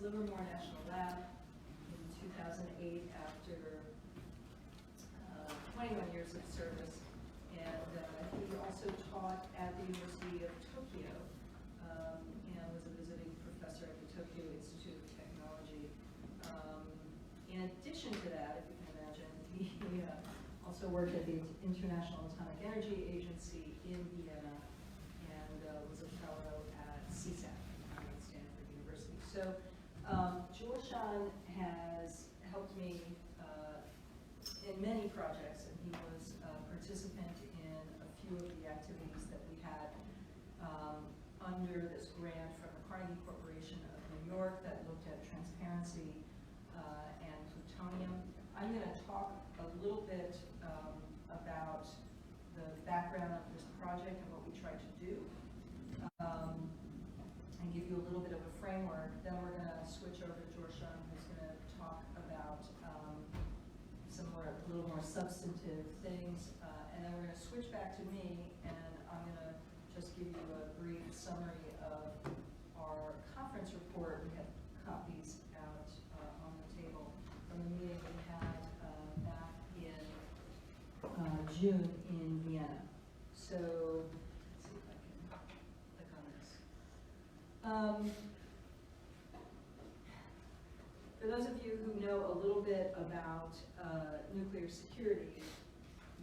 Livermore National Lab in 2008 after 21 years of service. And he also taught at the University of Tokyo and was a visiting professor at the Tokyo Institute of Technology. In addition to that, if you can imagine, he also worked at the International Atomic Energy Agency in Vienna and was a fellow at CSAC at Stanford University. So Jor-Shan has helped me in many projects, and he was a participant in a few of the activities that we had under this grant from the Carnegie Corporation of New York that looked at transparency and plutonium. I'm going to talk a little bit about the background of this project and what we tried to do, and give you a little bit of a framework. Then we're going to switch over to Jor-Shan, who's going to talk about some more, a little more substantive things, and then we're going to switch back to me, and I'm going to just give you a brief summary of our conference report. We have copies out on the table from the meeting we had back in June in Vienna. So let's see if I can click on this. For those of you who know a little bit about nuclear security,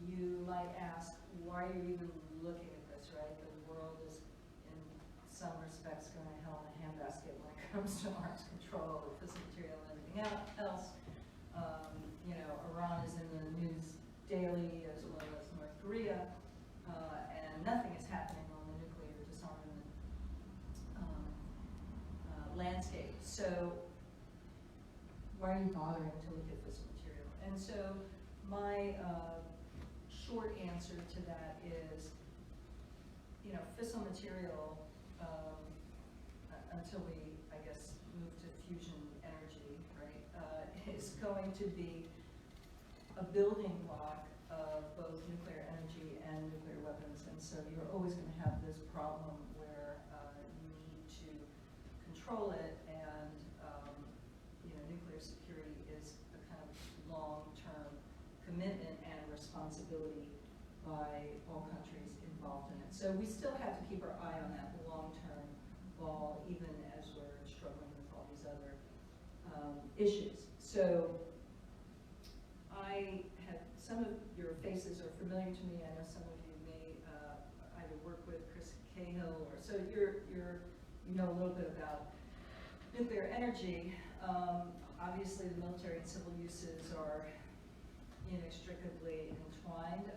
you might ask, why are you even looking at this, right? The world is, in some respects, going to hell in a handbasket when it comes to arms control, or fissile material, and everything else. You know, Iran is in the news daily, as well as North Korea, and nothing is happening on the nuclear disarmament landscape. So why are you bothering to look at fissile material? And so my short answer to that is, you know, fissile material, until we, I guess, move to fusion energy, right, is going to be a building block of both nuclear energy and nuclear weapons. And so you're always going to have this problem where you need to control it, and you know, nuclear security is a kind of long-term commitment and responsibility by all countries involved in it. So we still have to keep our eye on that long-term ball, even as we're struggling with all these other issues. So I have, some of your faces are familiar to me. I know some of you may either work with Chris Cahill, or so you know a little bit about nuclear energy. Obviously, the military and civil uses are inextricably entwined,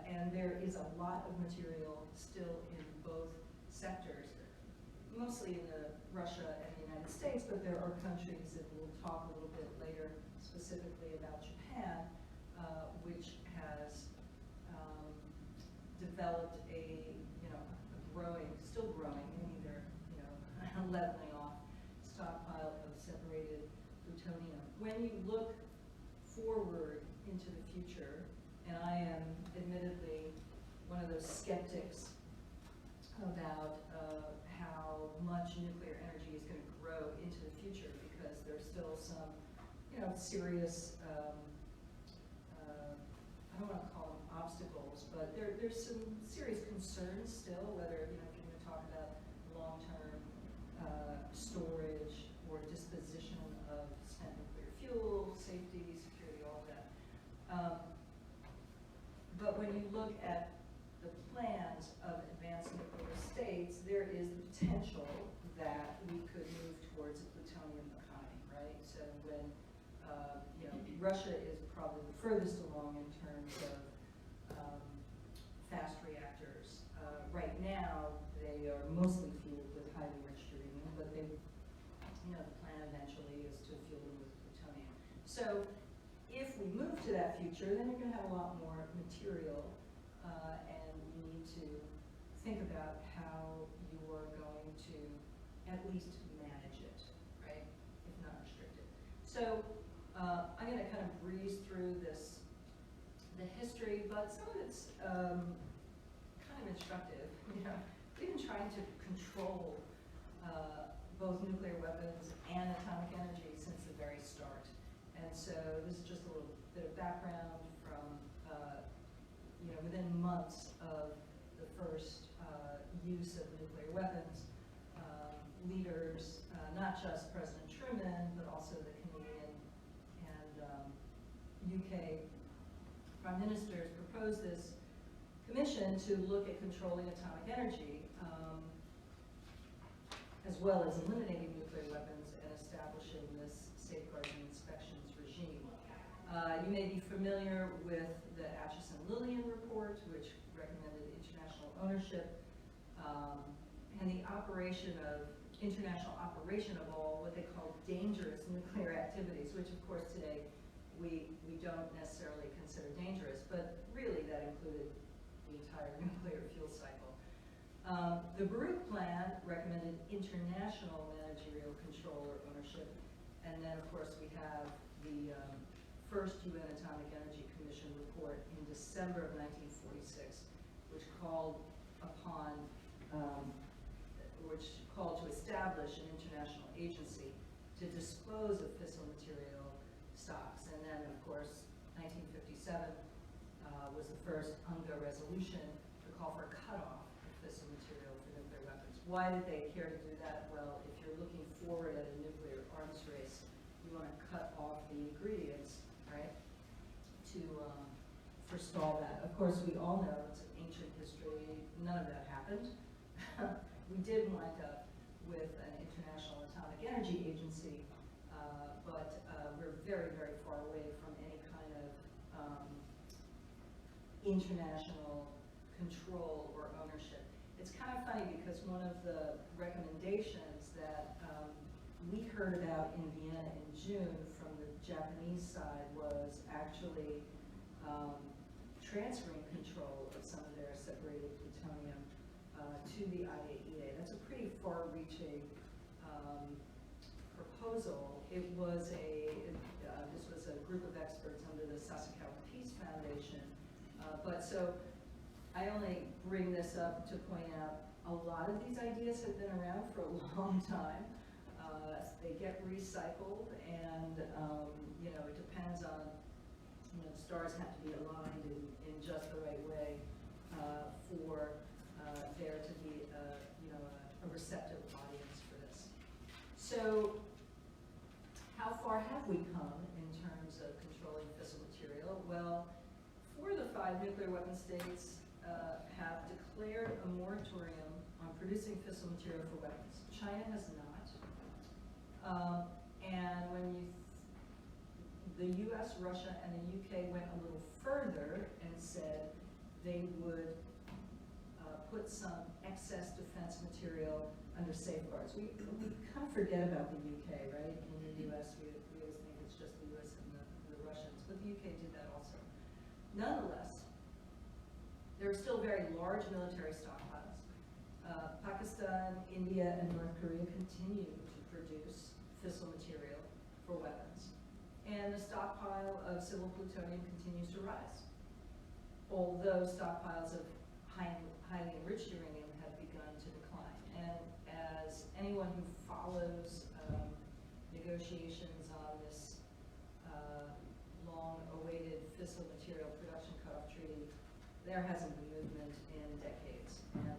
and there is a lot of material still in both sectors, mostly in Russia and the United States, but there are countries, and we'll talk a little bit later specifically about Japan, which has developed a, you know, a growing, still growing, and either, you know, leveling off stockpile of separated plutonium. When you look forward into the future, and I am admittedly one of those skeptics about how much nuclear energy is going to grow into the future, because there's still some, you know, serious, I don't want to call them obstacles, but there's some serious concerns still, whether, you know, if you're going to talk about long-term storage or disposition of spent nuclear fuel, safety, security, all of that. But when you look at the plans of advanced nuclear states, there is the potential that we could move towards a plutonium economy, right? So when, you know, Russia is probably the furthest along in terms of fast reactors. Right now, they are mostly fueled with highly enriched uranium, but they, you know, the plan eventually is to fuel them with plutonium. So if we move to that future, then you're going to have a lot more material, and you need to think about how you are going to at least manage it, right, if not restrict it. So I'm going to kind of breeze through this, the history, but some of it's kind of instructive. You know, we've been trying to control both nuclear weapons and atomic energy since the very start. And so this is just a little bit of background from, within months of the first use of nuclear weapons, leaders, not just President Truman, but also the Canadian and UK prime ministers proposed this commission to look at controlling atomic energy, as well as eliminating nuclear weapons and establishing this safeguards and inspections regime. You may be familiar with the Atchison-Lillian report, which recommended international ownership and the international operation of all what they call dangerous nuclear activities, which of course today we don't necessarily consider dangerous, but really that included the entire nuclear fuel cycle. The Baruch Plan recommended international managerial control or ownership, and then of course we have the first UN Atomic Energy Commission report in December of 1946, which called to establish an international agency to dispose of fissile material stocks. And then, of course, 1957 was the first UNGA resolution to call for a cutoff of fissile material for nuclear weapons. Why did they care to do that? Well, if you're looking forward at a nuclear arms race, you want to cut off the ingredients, right, to forestall that. Of course, we all know it's an ancient history. None of that happened. We did wind up with an International Atomic Energy Agency, but we're very, very far away from any kind of international control or ownership. It's kind of funny because one of the recommendations that we heard about in Vienna in June from the Japanese side was actually transferring control of some of their separated plutonium to the IAEA. That's a pretty far-reaching proposal. It was this was a group of experts under the Sasakawa Peace Foundation. But so I only bring this up to point out a lot of these ideas have been around for a long time. They get recycled, and it depends on, the stars have to be aligned in just the right way for there to be a receptive audience for this. So how far have we come in terms of controlling fissile material? Well, 4 of the 5 nuclear weapon states have declared a moratorium on producing fissile material for weapons. China has not. And when the US, Russia, and the UK went a little further and said they would put some excess defense material under safeguards. We kind of forget about the UK, right? In the US, we always think it's just the US and the Russians, but the UK did that also. Nonetheless, there are still very large military stockpiles. Pakistan, India, and North Korea continue to produce fissile material for weapons. And the stockpile of civil plutonium continues to rise, although stockpiles of highly enriched uranium have begun to decline. And as anyone who follows negotiations on this long-awaited fissile material production cutoff treaty, there hasn't been movement in decades. And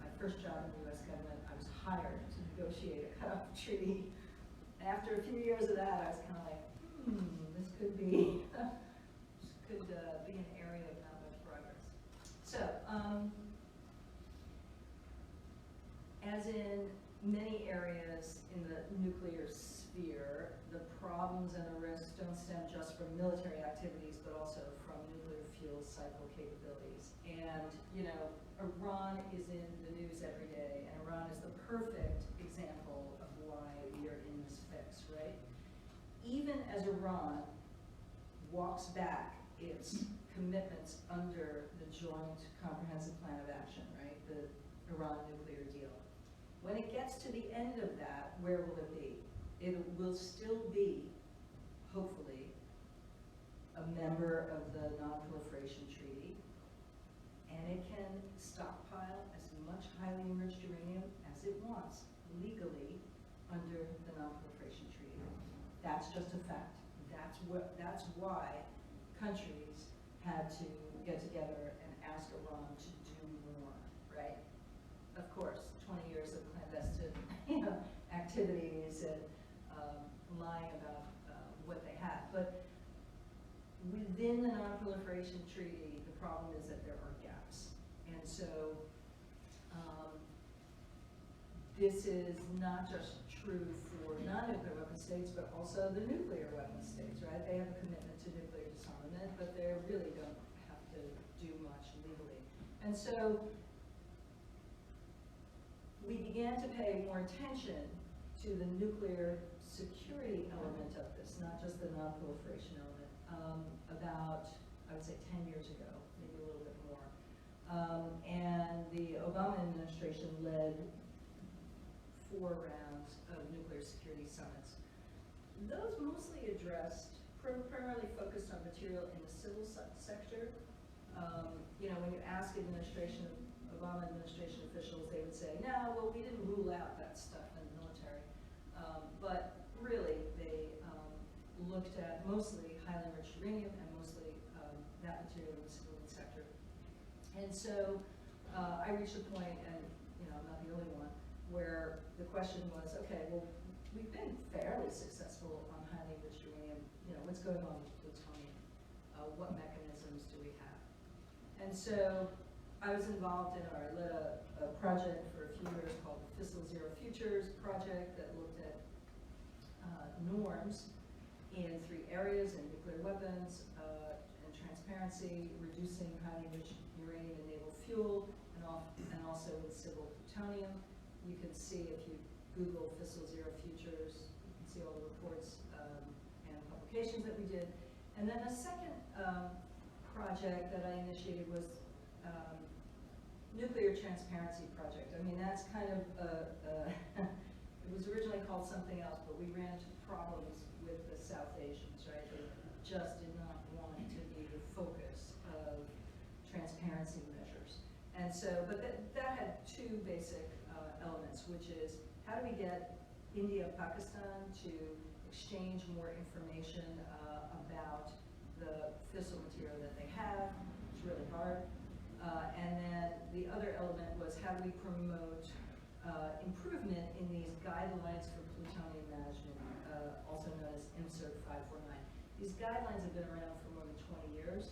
my first job in the U.S. government, I was hired to negotiate a cutoff treaty. And after a few years of that, I was kind of like, this could be an area of not much progress. So, as in many areas in the nuclear sphere, the problems and the risks don't stem just from military activities, but also from nuclear fuel cycle capabilities. And, Iran is in the news every day, and Iran is the perfect example of why we are in this fix, right? Even as Iran walks back its commitments under the Joint Comprehensive Plan of Action, right? The Iran nuclear deal. When it gets to the end of that, where will it be? It will still be, hopefully, a member of the Non-Proliferation Treaty, and it can stockpile as much highly enriched uranium as it wants, legally, That's just a fact. That's why countries had to get together and ask Iran to do more, right? Of course, 20 years of clandestine activities and lying about what they had. But within the Non-Proliferation Treaty, the problem is that there are gaps. And so this is not just true for non-nuclear weapon states, but also the nuclear weapon states, right? They have a commitment to nuclear disarmament, but they really don't have to do much legally. And so we began to pay more attention to the nuclear security element of this, not just the non-proliferation element, about, I would say, 10 years ago, maybe a little bit more. And the Obama administration led 4 rounds of nuclear security summits. Those mostly addressed, primarily focused on material in the civil sector. When you ask Obama administration officials, they would say, no, well, we didn't rule out that stuff in the military. But really, they looked at mostly highly enriched uranium and mostly that material in the civilian sector. And so I reached a point, and I'm not the only one, where the question was, okay, well, we've been fairly successful on highly enriched uranium. What's going on with plutonium? What mechanisms do we have? And so I was involved in, I led a project for a few years called the Fissile Zero Futures project that looked at norms in 3 areas: in nuclear weapons, and transparency, reducing highly enriched uranium and naval fuel, and also in civil plutonium. You can see, if you Google Fissile Zero Futures, you can see all the reports and publications that we did. And then a second project that I initiated was nuclear transparency project. I mean, that's kind of, it was originally called something else, but we ran into problems with the South Asians, right? They just did not want to be the focus of transparency measures. And so, but that had 2 basic elements, which is, how do we get India and Pakistan to exchange more information about the fissile material that they have? It's really hard. And then the other element was, how do we promote improvement in these guidelines for plutonium management, also known as INFCIRC 549. These guidelines have been around for more than 20 years.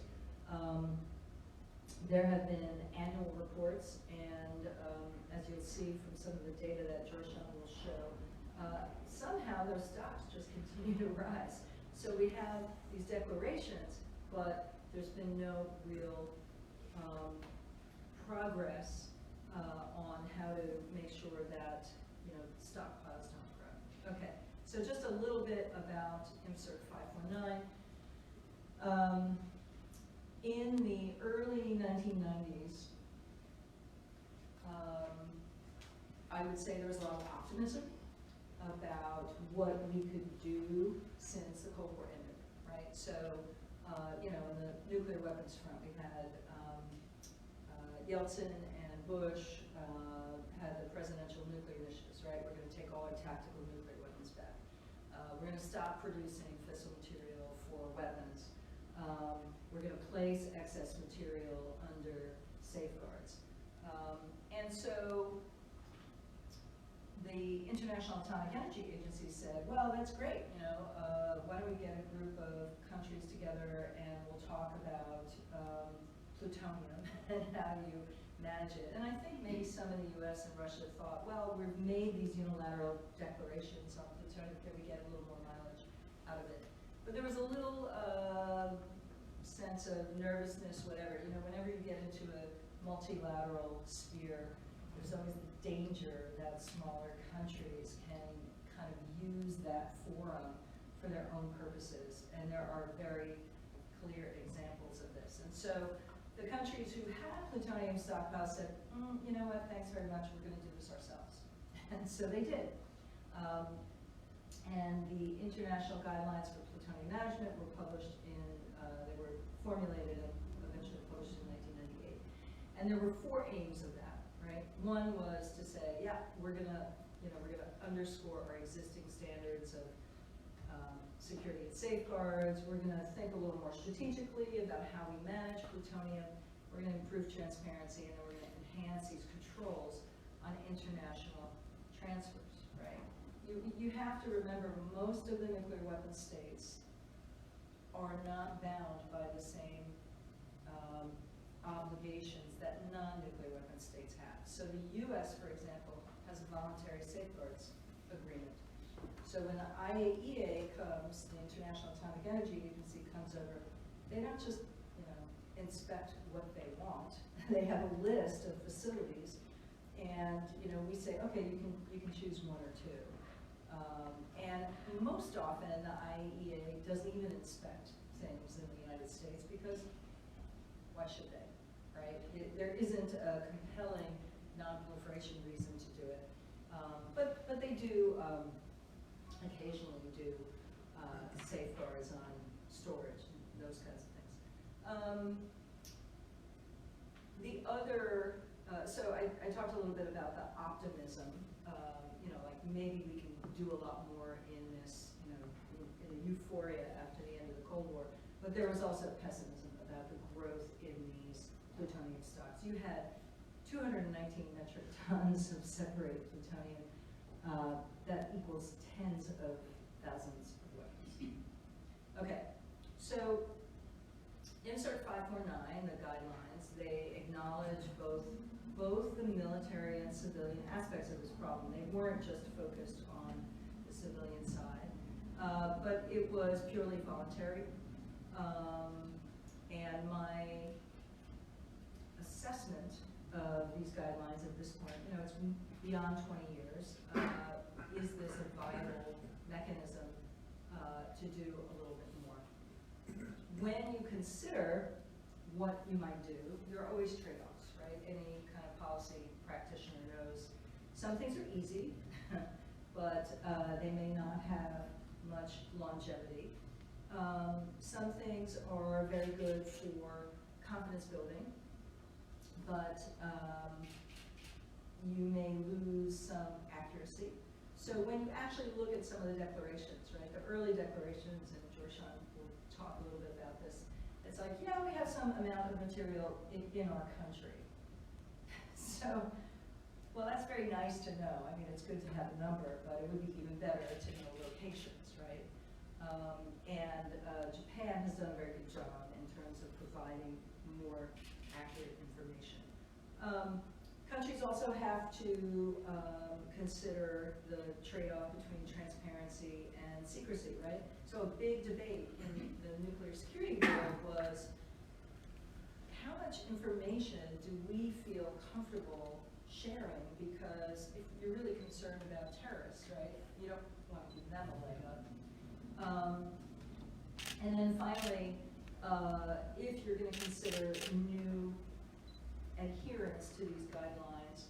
There have been annual reports, and as you'll see from some of the data that Jor-Shan will show, somehow those stocks just continue to rise. So we have these declarations, but there's been no real progress on how to make sure that stockpiles don't grow. Okay, so just a little bit about INFCIRC 519. In the early 1990s, I would say there was a lot of optimism about what we could do since the Cold War ended, right? So, in the nuclear weapons front, we had Yeltsin and Bush had the presidential nuclear initiatives, right? We're going to take all our tactical nuclear weapons back. We're going to stop producing fissile material for weapons. We're going to place excess material under safeguards. And so the International Atomic Energy Agency said, well, that's great, why don't we get a group of countries together and we'll talk about plutonium and how you manage it. And I think maybe some of the US and Russia thought, well, we've made these unilateral declarations on plutonium, can we get a little more mileage out of it? But there was a little sense of nervousness, whatever. Whenever you get into a multilateral sphere, there's always the danger that smaller countries can kind of use that forum for their own purposes. And there are very clear examples of this. And so the countries who had plutonium stockpiles said, you know what, thanks very much, we're going to do this ourselves. And so they did. And the international guidelines for plutonium management were published they were formulated and eventually published in 1998. And there were 4 aims of that, right? One was to say, yeah, we're gonna underscore our existing standards of security and safeguards. We're going to think a little more strategically about how we manage plutonium. We're going to improve transparency, and then we're going to enhance these controls on international transfers, right? You have to remember most of the nuclear weapon states are not bound by the same obligations that non-nuclear weapon states have. So the US, for example, has a voluntary safeguards agreement. So when the IAEA comes, the International Atomic Energy Agency comes over, they don't just, inspect what they want. They have a list of facilities, and we say, okay, you can choose one or two. And most often, the IAEA doesn't even inspect things in the United States because why should they, right? There isn't a compelling non-proliferation reason to do it. But they do occasionally do safeguards on storage, those kinds of things. The other, so I talked a little bit about the optimism, like maybe we can do a lot more in this, in the euphoria after the end of the Cold War, but there was also pessimism about the growth in these plutonium stocks. You had 219 metric tons of separated plutonium. That equals tens of thousands of weapons. Okay, so INFCIRC 549, the guidelines, they acknowledge both the military and civilian aspects of this problem. They weren't just focused on the civilian side, but it was purely voluntary. And my assessment of these guidelines at this point, it's beyond 20 years. Is this a viable mechanism to do a little bit more? When you consider what you might do, there are always trade-offs, right? Any kind of policy practitioner knows some things are easy, but they may not have much longevity. Some things are very good for confidence building, but you may lose some accuracy. So when you actually look at some of the declarations, right, the early declarations, and Jor-Shan will talk a little bit about this, it's like, yeah, we have some amount of material in our country. So, well, that's very nice to know. I mean, it's good to have a number, but it would be even better to know locations, right? And Japan has done a very good job in terms of providing more accurate information. Countries also have to consider the trade-off between transparency and secrecy, right? So a big debate in the nuclear security world was, how much information do we feel comfortable sharing? Because if you're really concerned about terrorists, right, you don't want to give them a leg up. And then finally, if you're going to consider new adherence to these guidelines,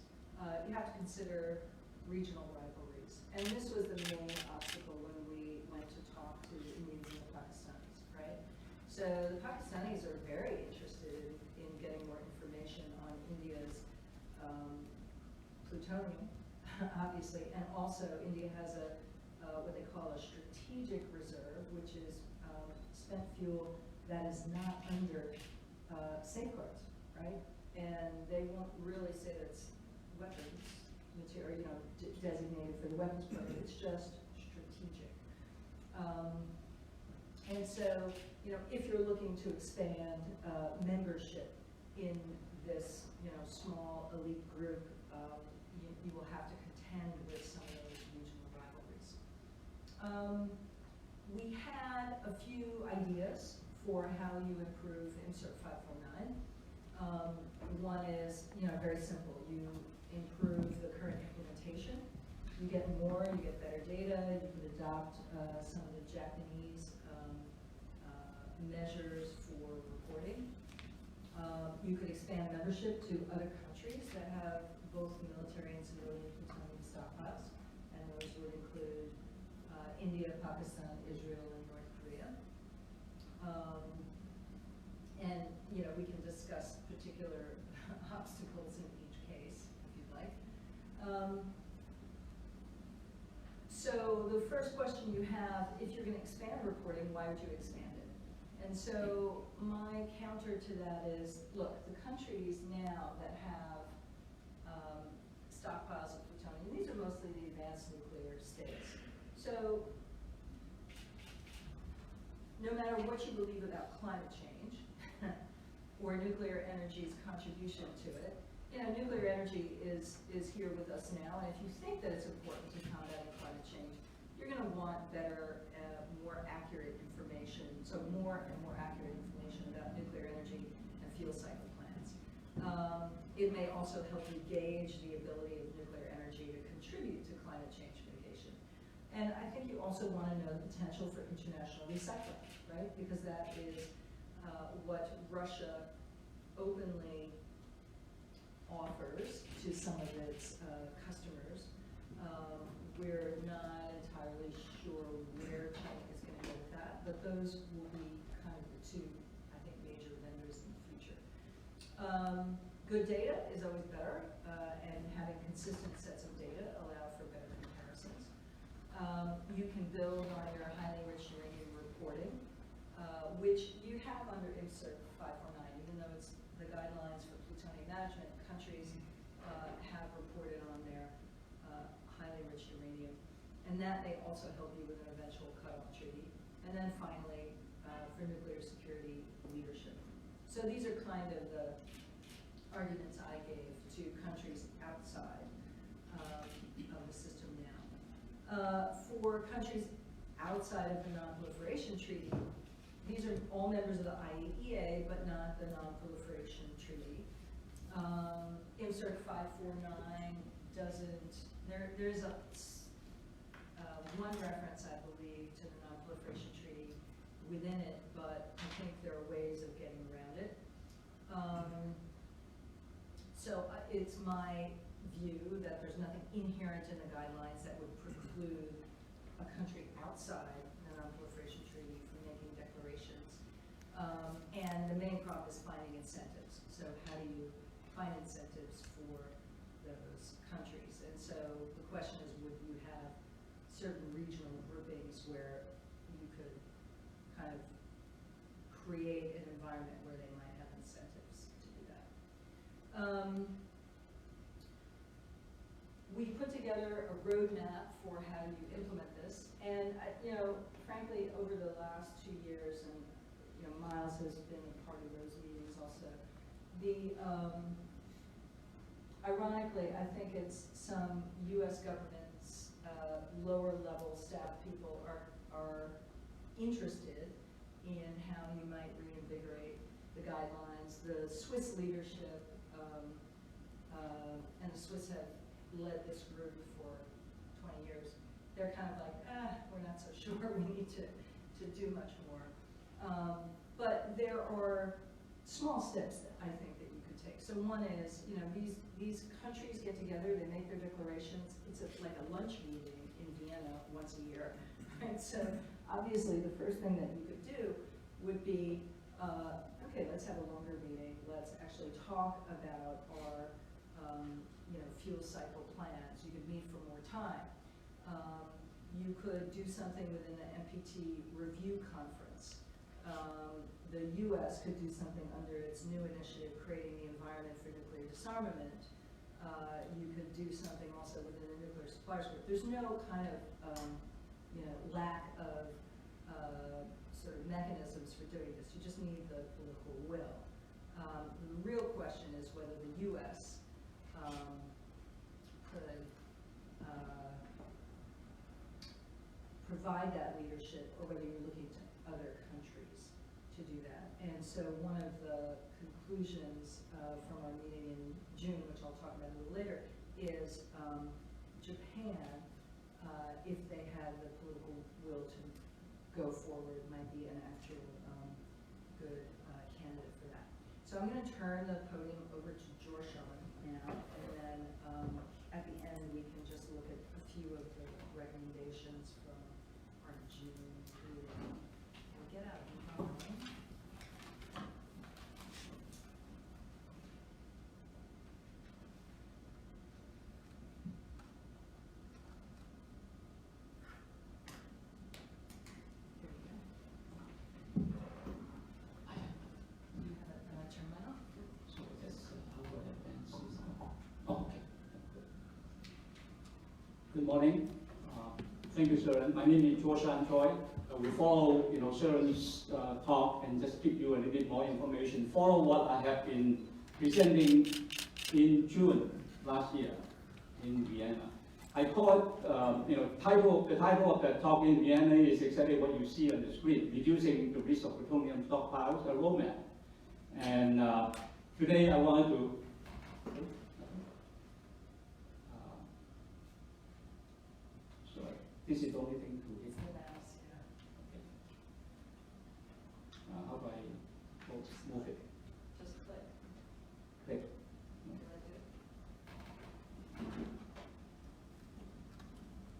you have to consider regional rivalries. And this was the main obstacle when we went to talk to the Indians and the Pakistanis, right? So the Pakistanis are very interested in getting more information on India's plutonium, obviously, and also India has a what they call a strategic reserve, which is spent fuel that is not under safeguards, right? And they won't really say that it's weapons material, designated for the weapons program. It's just strategic. And so, if you're looking to expand membership in this, small elite group, you will have to contend with some of those regional rivalries. We had a few ideas for how you improve INFCIRC 549. One is, very simple. You improve the current implementation. You get more, you get better data. You can adopt some of the Japanese measures for reporting. You could expand membership to other countries that have both military and civilian plutonium stockpiles, and those would include India, Pakistan, Israel, and North Korea. And we can discuss particular obstacles in each case, if you'd like. So so the first question you have, if you're going to expand reporting, why would you expand it? And so my counter to that is, look, the countries now that have stockpiles of plutonium, these are mostly the advanced nuclear states. So no matter what you believe about climate change or nuclear energy's contribution to it, you know, nuclear energy is here with us now, and if you think that it's important to combating climate change, you're going to want better, more accurate information, so more and more accurate information about nuclear energy and fuel cycle plans. It may also help you gauge the ability of nuclear energy to contribute to climate change mitigation. And I think you also want to know the potential for international recycling, right? Because that is what Russia openly offers to some of its customers. We're not entirely sure where China is going to go with that, but those will be kind of the two, I think, major vendors in the future. Good data is always better, and having consistent sets of data allow for better comparisons. You can build on your highly enriched uranium reporting, which you have under INFCIRC 549, even though it's the guidelines for plutonium management. Countries have reported on their highly enriched uranium, and that may also help you with an eventual cutoff treaty. And then finally, for nuclear security leadership. So these are kind of the arguments I gave to countries outside of the system now. For countries outside of the Non-Proliferation Treaty, these are all members of the IAEA, but not the Non-Proliferation Treaty. INFCIRC 549 doesn't, there's one reference, I believe, to the Non-Proliferation Treaty within it, but I think there are ways of getting around it. So it's my view that there's nothing inherent in the guidelines that would preclude a country outside the Non-Proliferation Treaty from making declarations. And the main problem is finding incentives. So how do you find incentives for those countries? And so the question is, would you have certain regional groupings where you could kind of create an environment where they might have incentives to do that? We put together a roadmap for how you implement this, and you know, frankly, over the last 2 years, and you know, Miles has been a part of those meetings also. The ironically, I think it's some U.S. government's lower level staff people are interested in how you might reinvigorate the guidelines. The Swiss leadership, and the Swiss have led this group for 20 years. They're kind of like, we're not so sure we need to do much more. But there are small steps that I think that you could take. So one is, you know, these countries get together, they make their declarations. It's like a lunch meeting in Vienna once a year, right? So obviously the first thing that you could do would be, okay, let's have a longer meeting. Let's actually talk about our you know, fuel cycle plans. You could meet for more time. You could do something within the NPT review conference. The U.S. could do something under its new initiative, creating the environment for nuclear disarmament. You could do something also within the nuclear suppliers group. There's no kind of you know, lack of sort of mechanisms for doing this. You just need the political will. The real question is whether the U.S. could provide that leadership, or whether you're looking to other countries to do that. And so one of the conclusions from our meeting in June, which I'll talk about a little later, is Japan, if they had the political will to go forward, might be an actual good candidate for that. So I'm going to turn the podium over to Jor-Shan now, and then at the end we can just look at a few of the recommendations from our June meeting. We'll get out of the problem. Good morning. Thank you, Sharon. My name is Jor-Shan Choi. We follow, Sharon's talk and just give you a little bit more information. Follow what I have been presenting in June last year in Vienna. I call it, the title of that talk in Vienna is exactly what you see on the screen: reducing the risk of plutonium stockpiles, a roadmap. And today I wanted to. Sorry, this is the only thing to hit. It's the mouse, yeah. Okay. How do I move it? Just click. Click. Did I do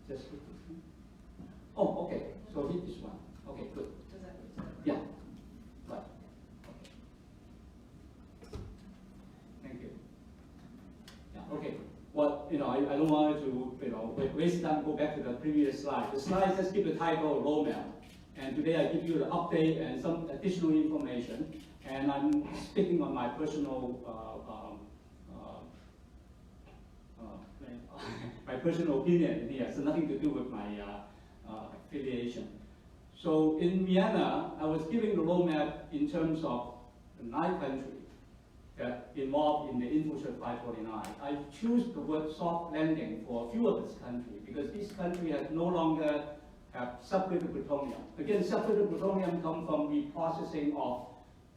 it? Just hit this one. Oh, okay. So hit this one. Okay, good. Does that? Yeah. Right. Okay. Thank you. Yeah. Okay. What I don't want to waste time. Go back to the previous slide. The slides just give the title roadmap, and today I give you the update and some additional information. And I'm speaking on my personal my personal opinion here. So nothing to do with my affiliation. So in Vienna, I was giving the roadmap in terms of the 9 countries that involved in the INFCIRC 549. I choose the word soft landing for a few of these countries because these countries have no longer have separated plutonium. Again, separated plutonium comes from reprocessing of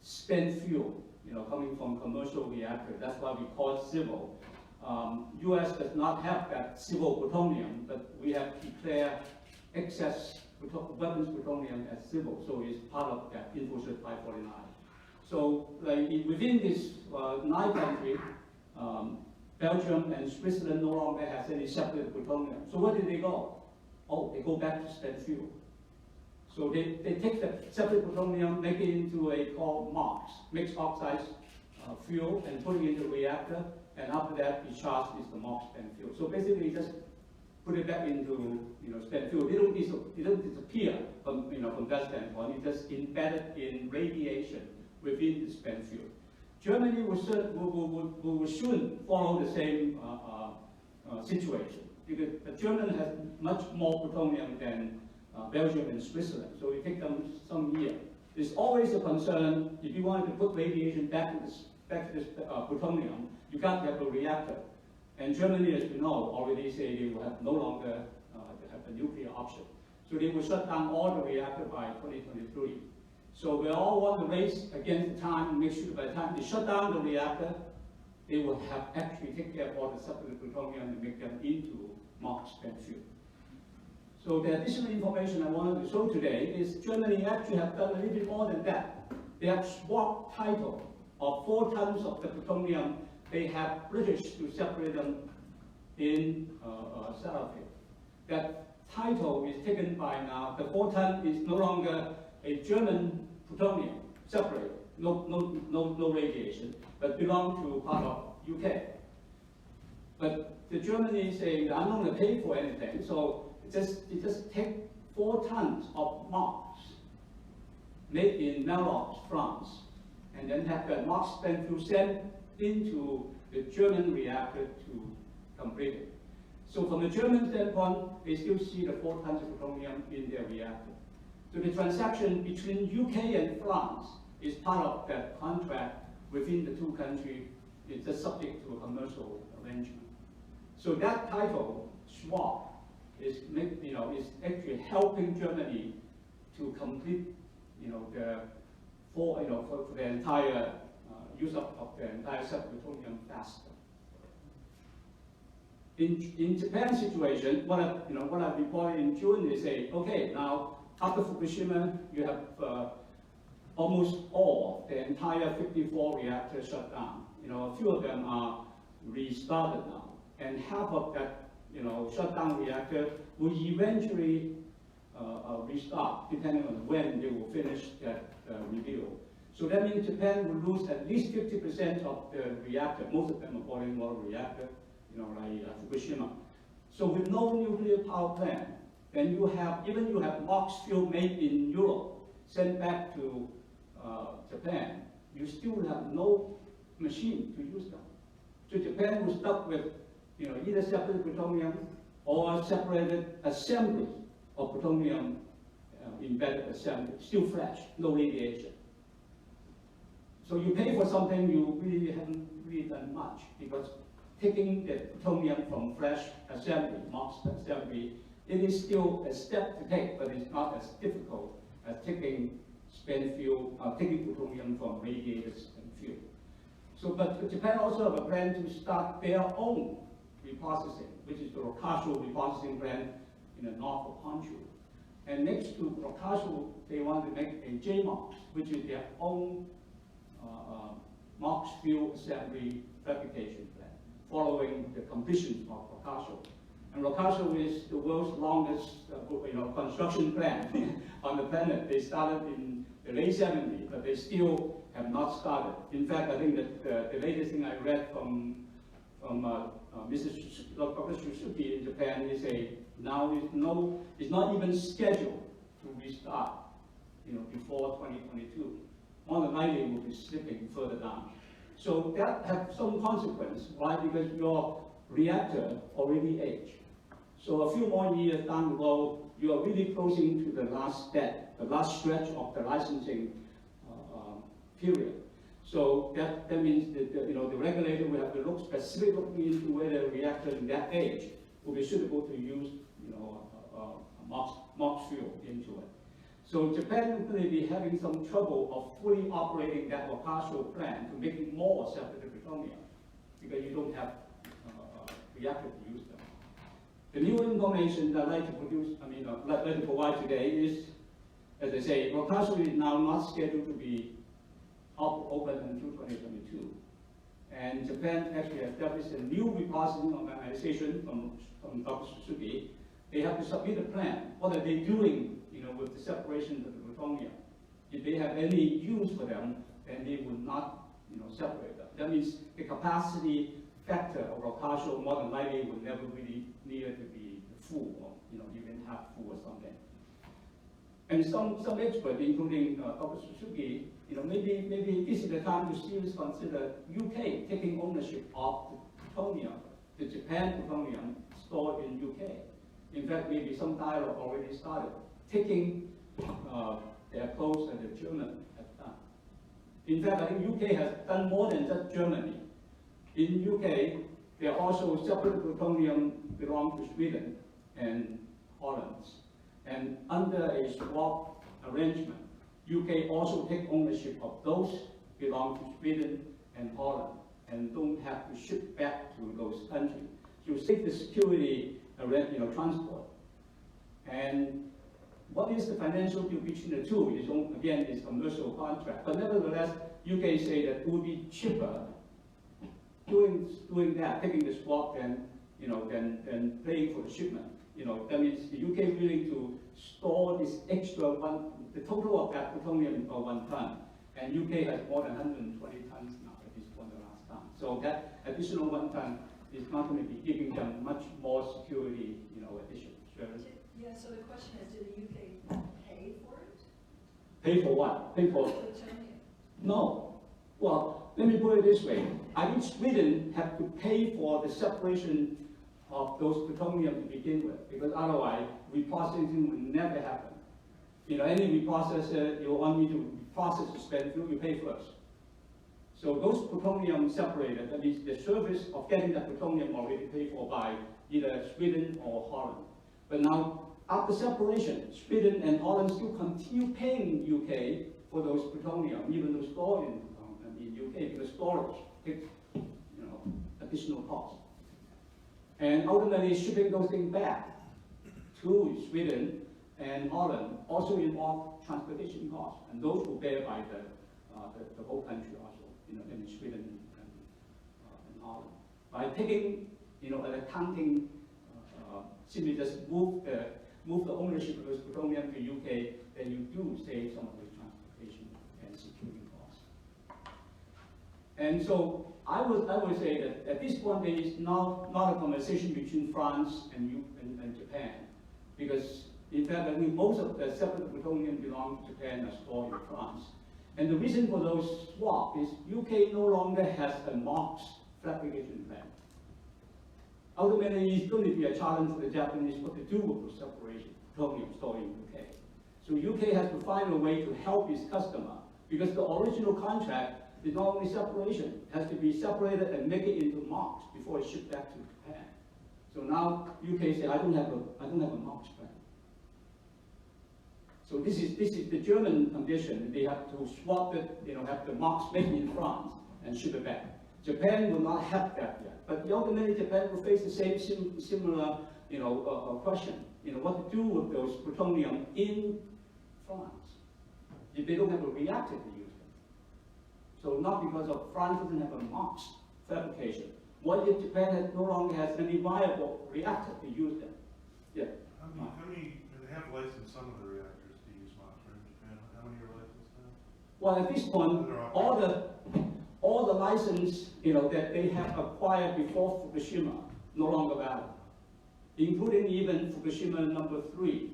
spent fuel, coming from commercial reactors. That's why we call it civil. U.S. does not have that civil plutonium, but we have declared excess weapons plutonium as civil, so it's part of that INFCIRC 549. So within this 9 countries, Belgium and Switzerland no longer has any separate plutonium. So where did they go? Oh, they go back to spent fuel. So they take the separate plutonium, make it into a called MOX, mixed oxide fuel, and put it into the reactor, and after that, the charge is the MOX spent fuel. So basically, just put it back into spent fuel. It don't disappear from from that standpoint. It just embedded in radiation within the spent fuel. Germany will soon follow the same situation because Germany has much more plutonium than Belgium and Switzerland, so it takes them some years. There's always a concern if you want to put radiation back to this plutonium, you can't have a reactor. And Germany, as you know, already say they will have no longer have a nuclear option. So they will shut down all the reactors by 2023. So we all want to race against the time and make sure by the time they shut down the reactor, they will have actually take care of all the separate plutonium and make them into MOX spent fuel. So the additional information I wanted to show today is Germany actually have done a little bit more than that. They have swapped title of 4 tons of the plutonium. They have British to separate them in Sellafield. That title is taken by now. The 4 ton is no longer a German plutonium, separate, no radiation, but belong to part of UK. But the Germany is saying, I'm not going to pay for anything, so it just take 4 tons of MOX made in Melun, France, and then have that MOX spent fuel sent into the German reactor to complete it. So from the German standpoint, they still see the 4 tons of plutonium in their reactor. So the transaction between UK and France is part of that contract within the 2 countries. It's just subject to a commercial arrangement. So that title, swap, is actually helping Germany to complete for the entire use of the entire plutonium faster. In Japan's situation, what I reported in June is okay, now after Fukushima, you have almost all, the entire 54 reactors shut down. A few of them are restarted now, and half of that shut down reactor will eventually restart, depending on when they will finish that review. So that means Japan will lose at least 50% of the reactor. Most of them are boiling water reactor, like Fukushima. So with no nuclear power plant, then you have MOX fuel made in Europe, sent back to Japan, you still have no machine to use them. So Japan was stuck with either separate plutonium or separated assembly of plutonium embedded assembly, still fresh, no radiation. So you pay for something you really haven't really done much, because taking the plutonium from fresh assembly, MOX assembly, it is still a step to take, but it's not as difficult as taking spent fuel, taking plutonium from radiated spent fuel. So, but Japan also have a plan to start their own reprocessing, which is the Rokkasho reprocessing plant in the north of Honshu. And next to Rokkasho, they want to make a JMOX, which is their own MOX fuel assembly fabrication plant, following the completion of Rokkasho. And Rokkasho is the world's longest construction plant on the planet. They started in the late 70s, but they still have not started. In fact, I think that the latest thing I read from Dr. Suzuki in Japan is now it's not even scheduled to restart, before 2022. More than likely will be slipping further down. So that has some consequence. Why? Because your reactor already aged. So a few more years down the road, you are really closing to the last step, the last stretch of the licensing period. So that means that the regulator will have to look specifically into whether a reactor in that age will be suitable to use MOX fuel into it. So Japan will be having some trouble of fully operating that Rokkasho plant to make it more separated plutonium, because you don't have a reactor to use them. The new information that I'd like to provide today is, as I say, Rokkasho is now not scheduled to be open until 2022. And Japan actually established a new reprocessing organization from Dr. Suzuki. They have to submit a plan. What are they doing, with the separation of the plutonium? If they have any use for them, then they will not, separate them. That means the capacity factor of Rokkasho more than likely will never really need to be full, or even half full or something. And some experts, including Dr. Suzuki, maybe this is the time to seriously consider UK taking ownership of the plutonium, the Japan plutonium stored in UK. In fact, maybe some dialogue already started, taking the approach that the Germans have done. In fact, I think UK has done more than just Germany. In UK, there are also separate plutonium belong to Sweden and Holland. And under a swap arrangement, UK also take ownership of those belong to Sweden and Holland, and don't have to ship back to those countries. To save the security, transport. And what is the financial deal between the two? Again, it's commercial contract. But nevertheless, UK say that it would be cheaper doing that, taking the swap than paying for the shipment. That means the UK is willing to store this extra the total of that plutonium for 1 ton. And UK has more than 120 tons now at this point the last time. So that additional 1 ton is not going to be giving them much more security, addition. Yeah, so the question is, did the UK pay for it? Pay for what? Pay for plutonium? No. Well, let me put it this way. I think Sweden have to pay for the separation of those plutonium to begin with, because otherwise reprocessing will never happen. Any reprocessor, you want me to process the spent fuel, you pay first. So those plutonium separated, that means the service of getting that plutonium already paid for by either Sweden or Holland. But now, after separation, Sweden and Holland still continue paying UK for those plutonium, even though stored in UK, because storage takes additional cost. And ultimately, shipping those things back to Sweden and Holland also involve transportation costs, and those will bear by the whole country also, in Sweden and Holland. By taking, an accounting, simply just move the ownership of those plutonium to UK, then you do save some of the transportation and security costs. And so I would say that at this point there is not a conversation between France and Japan, because in fact I think most of the separate plutonium belong to Japan are stored in France. And the reason for those swap is UK no longer has a MOX fabrication plant. ultimately it's going to be a challenge for the Japanese what to do with the separation plutonium stored in UK. So UK has to find a way to help its customer, because the original contract is not only separation, it has to be separated and make it into marks before it's shipped back to Japan. So now UK say, I don't have a marks plan. So this is the German condition. They have to swap it, have the marks made in France and ship it back. Japan will not have that yet, but ultimately Japan will face the same similar, question. What to do with those plutonium in France if they don't have a reactor to use them. So not because of France doesn't have a marks fabrication. What if Japan no longer has any viable reactor to use them? Yeah. How many? They have licensed some of the reactors to use MOX in Japan. How many are licensed now? Well, at this point, all the license that they have acquired before Fukushima no longer valid, including even Fukushima number 3.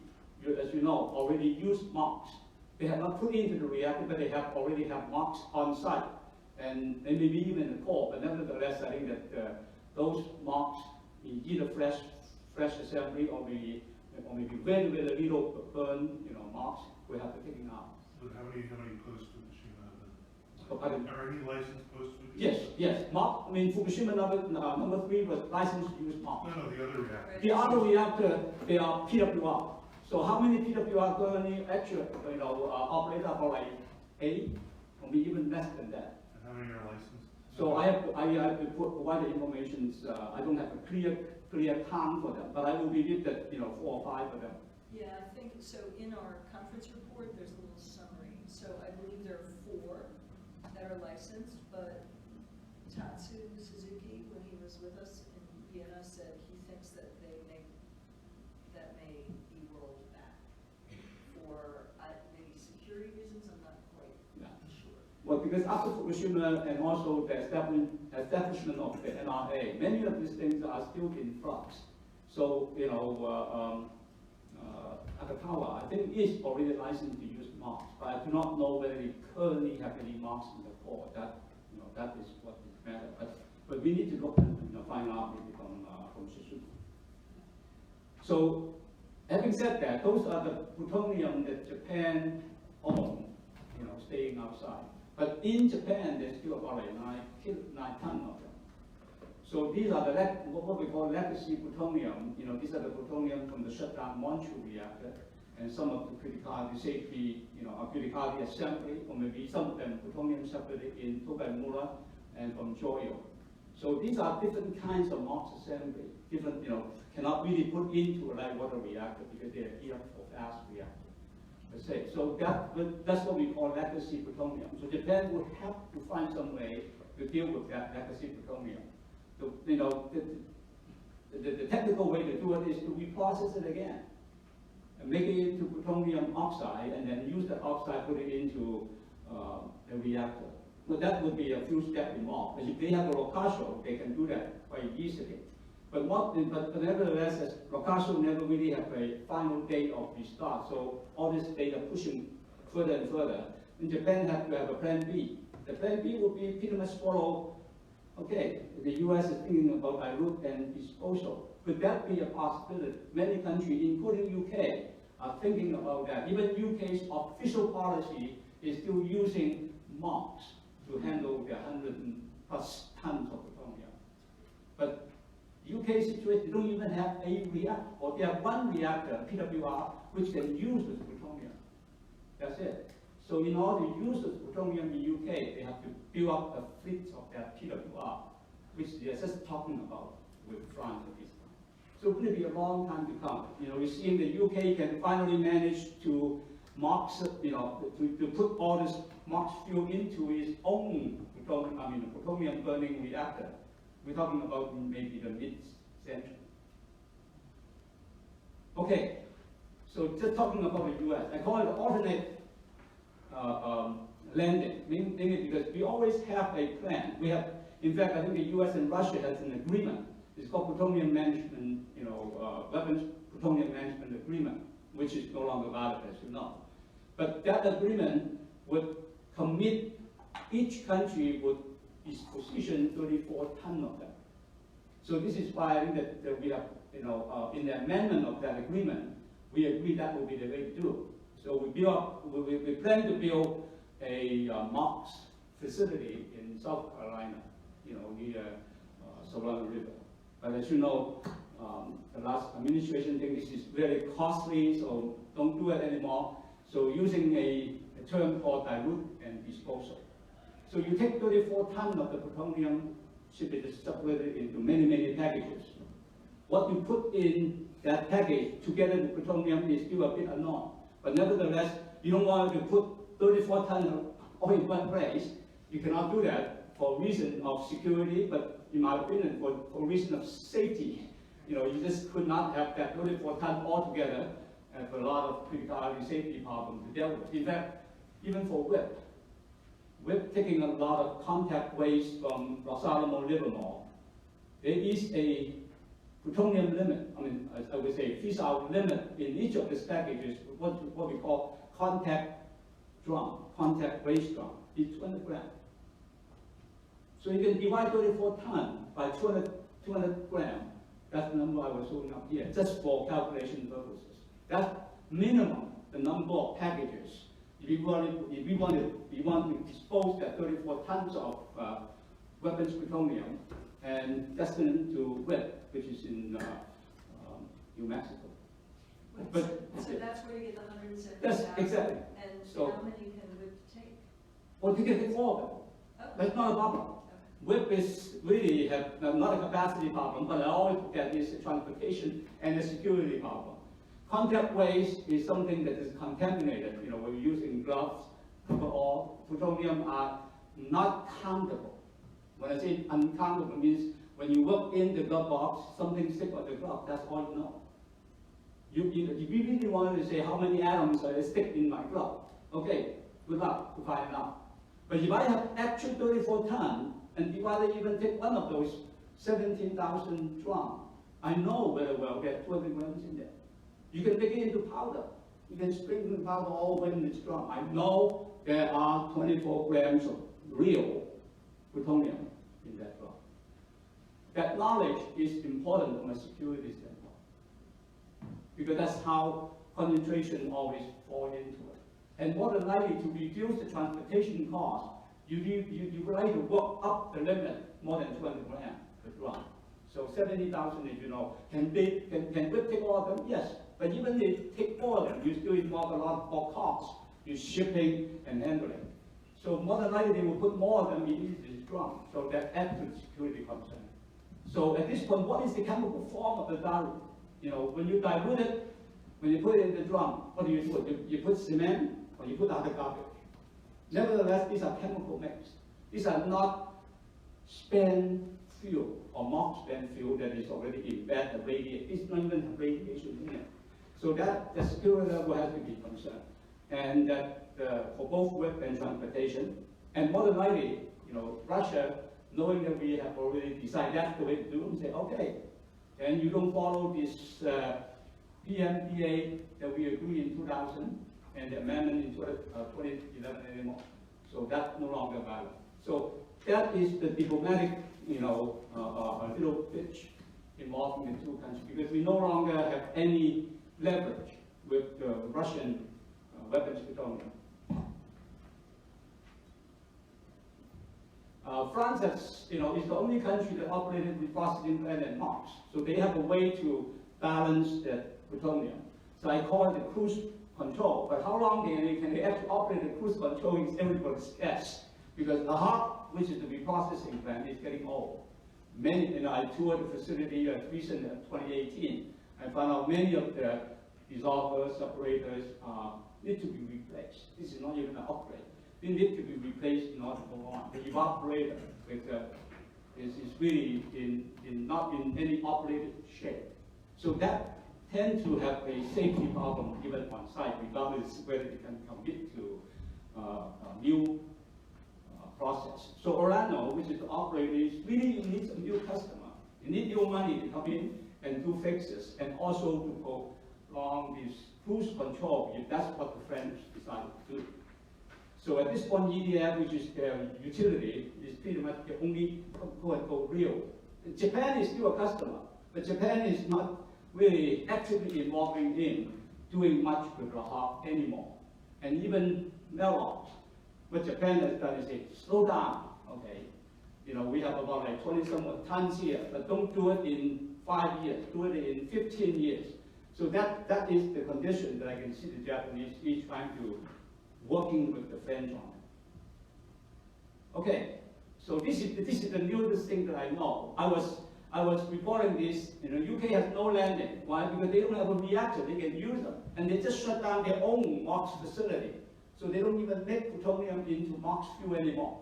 As you know, already used MOX. They have not put into the reactor, but they already have MOX on site, and maybe even the core. But nevertheless, I think that those MOX in either fresh assembly or maybe very little burn, MOX, we have to take it out. But how many post Fukushima have Oh, pardon? Are any licensed post Fukushima? Yes. MOX. Fukushima number 3 was licensed to use MOX. No, the other reactor. The other reactor, they are PWR. So how many PWR currently actually, operate for like 8, or maybe even less than that? And how many are licensed? So I have to provide the information. I don't have a clear count for them, but I will believe that 4 or 5 of them. Yeah, I think so. In our conference report, there's a little summary. So I believe there are 4 that are licensed, but Tatsu Suzuki, when he was with us in Vienna, said he thinks that may be rolled back for maybe security reasons. I'm not quite sure. Well, because after Fukushima and also the establishment of the NRA, many of these things are still in flux. So, Akakawa, I think, is already licensed to use MOX, but I do not know whether they currently have any MOX in the core. That is what matters. But we need to look and find out maybe from Suzuki. So, having said that, those are the plutonium that Japan owns, staying outside. But in Japan, there's still about 9 tons of them. So these are what we call legacy plutonium. These are the plutonium from the shutdown Monchu reactor, and some of the criticality safety, criticality assembly, or maybe some of them plutonium separated in Tokaimura and from Joyo. So these are different kinds of MOX assembly. Different, cannot really put into a light water reactor because they are here for fast reactor. Let's say. So that's what we call legacy plutonium. So Japan would have to find some way to deal with that legacy plutonium. So, the technical way to do it is to reprocess it again and make it into plutonium oxide, and then use that oxide, put it into a reactor. But that would be a few steps involved. But if they have a Rokasho, they can do that quite easily. But nevertheless, as Rokasho never really have a final date of restart, so all this data pushing further and further. And Japan have to have a plan B. The plan B would be pretty much follow, okay, the US is thinking about dilute and disposal. Could that be a possibility? Many countries, including UK, are thinking about that. Even UK's official policy is still using MOX to handle the 100+ tons of plutonium. But UK situation, they don't even have a reactor, or they have one reactor, PWR, which can use this plutonium. That's it. So in order to use this plutonium in UK, they have to build up a fleet of that PWR, which they are just talking about with France at this time. So it's going to be a long time to come. We're seeing the UK can finally manage to MOX, to put all this MOX fuel into its own plutonium burning reactor. We're talking about maybe the mid-century. Okay, so just talking about the US, I call it alternate landing, mainly because we always have a plan. We have, in fact, I think the US and Russia has an agreement. It's called Plutonium Management, Weapons Plutonium Management Agreement, which is no longer valid, as you know. But that agreement would commit each country would disposition 34 tons of them. So this is why I think that we have, in the amendment of that agreement, we agree that will be the way to do. So we plan to build a MOX facility in South Carolina, near Savannah River. But as you know, the last administration thinks this is very costly, so don't do it anymore. So using a term called dilute and disposal. So you take 34 tons of the plutonium, should be separated into many, many packages. What you put in that package together with plutonium is still a bit unknown. But nevertheless, you don't want to put 34 tons all in one place. You cannot do that for reason of security, but in my opinion, for reason of safety. You just could not have that 34 tons all together and have a lot of criticality safety problems to deal with. In fact, even for WIP taking a lot of contact waste from Los Alamos, Livermore, there is a plutonium limit, I would say fissile limit in each of these packages, what we call contact waste drum, is 200 grams. So you can divide 34 tons by 200 grams. That's the number I was showing up here, just for calculation purposes. That's minimum, the number of packages. If we want to dispose that 34 tons of weapons plutonium and destined to WIP, which is in New Mexico. But so that's where you get the 170,000. That's exactly. And So, how many can WIP take? well, you can take all of them. Okay. That's not a problem. Okay. WIP is really not a capacity problem, but I always look at this transportation and a security problem. Contact waste is something that is contaminated. We're using gloves, all plutonium are not countable. When I say uncountable, means when you look in the glove box, something stick on the glove, that's all you know. If you really wanted to say how many atoms are stick in my glove, okay, good luck to find out. But if I have actual 34 tons, and if I even take one of those 17,000 drums, I know whether we'll get 20 grams in there. You can make it into powder. You can sprinkle the powder all over in this drum. I know there are 24 grams of real plutonium in that drum. That knowledge is important from a security standpoint, because that's how concentration always falls into it. And more than likely, to reduce the transportation cost, you would like to work up the limit more than 200 grams per drum. So 70,000, as you know, can WIP take all of them? Yes. But even if you take all of them, you still involve a lot more costs in shipping and handling. So more than likely, they will put more of them in this drum. So that adds to the security concern. So at this point, what is the chemical form of the dilute? When you dilute it, when you put it in the drum, what do? You put cement or you put other garbage. Nevertheless, these are chemical mix. These are not spent fuel or mock spent fuel that is already embedded, radiated. It's not even radiation in it. So that the security level has to be concerned. And that for both WIP and transportation, and more than likely, Russia, knowing that we have already decided that's the way to do it, say, okay, and you don't follow this PMDA that we agreed in 2000 and the amendment in 2011 anymore. So that's no longer valid. So that is the diplomatic, a little pitch involving the two countries, because we no longer have any leverage with the Russian weapons plutonium. France has, is the only country that operated the processing plant and MOX. So they have a way to balance that plutonium. So I call it the cruise control. But how long can they actually operate the cruise control is everybody's guess. Because the heart, which is the reprocessing plant, is getting old. I toured the facility recently in 2018. I found out many of the dissolvers, separators need to be replaced. This is not even an upgrade. They need to be replaced in order to go on. The evaporator is really not in any operated shape. So that tends to have a safety problem even on site, regardless whether they can commit to a new process. So Orlando, which is the operator, is really needs a new customer. You need new money to come in and do fixes, and also to prolong this cruise control, if that's what the French decided to do. So at this point, EDF, which is their utility, is pretty much the only quote-unquote real Japan is still a customer, but Japan is not really actively involving in doing much with the hub anymore. And even Mellox, what Japan has done is say, slow down, okay? You know, we have about like 20-some tons here, but don't do it in 5 years, do it in 15 years. So that is the condition that I can see the Japanese each trying to working with the French on. Okay, so this is the newest thing that I know. I was reporting this, you know, UK has no landing. Why? Because they don't have a reactor, they can use them. And they just shut down their own MOX facility. So they don't even make plutonium into MOX fuel anymore.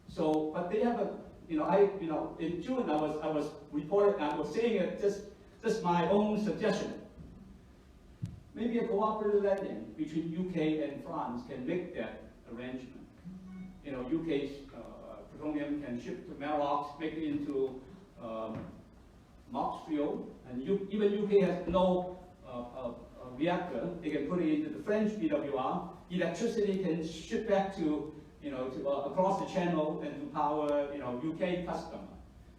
So, but they have a, you know, in June I was reporting, I was saying it just my own suggestion. Maybe a cooperative landing between UK and France can make that arrangement. You know, UK's plutonium can ship to Mellox, make it into MOX fuel, and even UK has no reactor. They can put it into the French BWR. Electricity can ship back to, you know, to, across the channel and to power, you know, UK customer.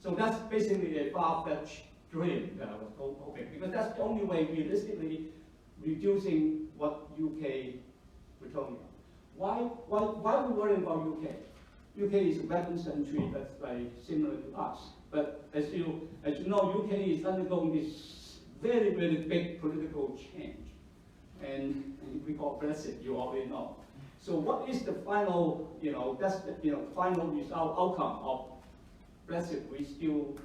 So that's basically a far-fetched dream that I was hoping, because that's the only way realistically reducing what UK plutonium. Why are we worrying about UK? UK is a weapons country that's very similar to us. But as you know, UK is undergoing this very, very big political change. And we call Brexit, you already know. So what is the final, you know, that's the, you know, final result outcome of Brexit? We still,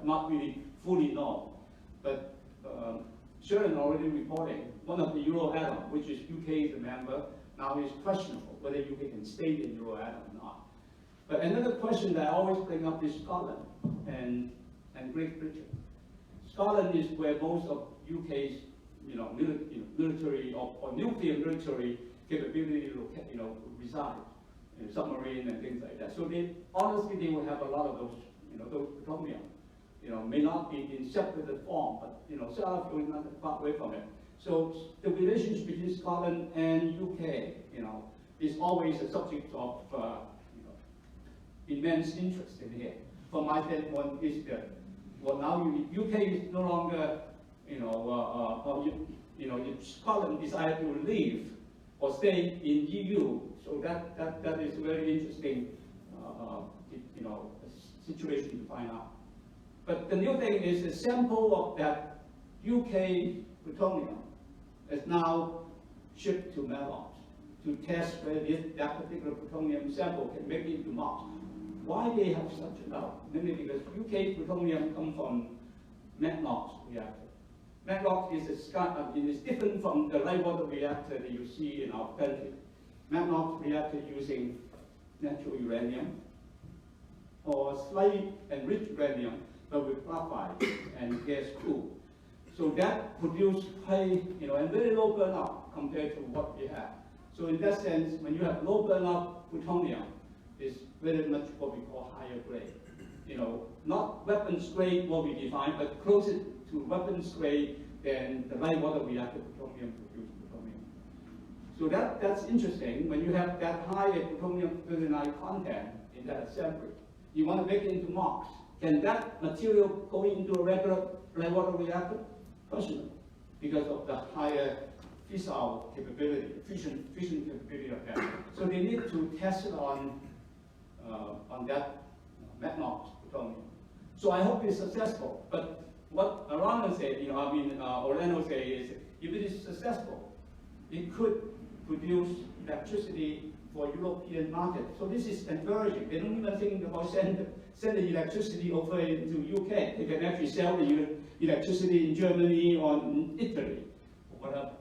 not really fully know. But Sharon already reporting, one of the Euro-atom, which is UK is a member, now is questionable whether UK can stay in Euro-atom or not. But another question that I always bring up is Scotland and Great Britain. Scotland is where most of UK's, you know, military or nuclear military capability, you know, reside, you know, submarine and things like that. So they honestly they will have a lot of those, you know, those plutonium. You know, may not be in separated form, but you know, South is not far away from it. So the relationship between Scotland and UK, you know, is always a subject of immense interest in here. From my standpoint, is that well now UK is no longer, you know, if Scotland decided to leave or stay in EU, so that is a very interesting, you know, situation to find out. But the new thing is a sample of that UK plutonium is now shipped to Mellox to test whether that particular plutonium sample can make it into MOX. Why they have such a doubt? Mainly because UK plutonium comes from Mellox reactor. Mellox is different from the light water reactor that you see in our country. Mellox reactor using natural uranium or slightly enriched uranium, but with graphite and gas cool. So that produces high, you know, and very low burnout compared to what we have. So in that sense, when you have low burnout plutonium, it's very much what we call higher grade. You know, not weapons grade what we define, but closer to weapons grade than the light water reactor plutonium produced plutonium. So that's interesting. When you have that high plutonium-39 content in that assembly, you want to make it into MOX. Can that material go into a regular light water reactor? Questionable, because of the higher fissile capability, fission capability of that. So they need to test it on that Mellox plutonium. So I hope it's successful. But what Orlando said, you know, Orlando said is, if it is successful, it could produce electricity for European market. So this is encouraging. They don't even think about send the electricity over into UK. They can actually sell the electricity in Germany or in Italy or whatever.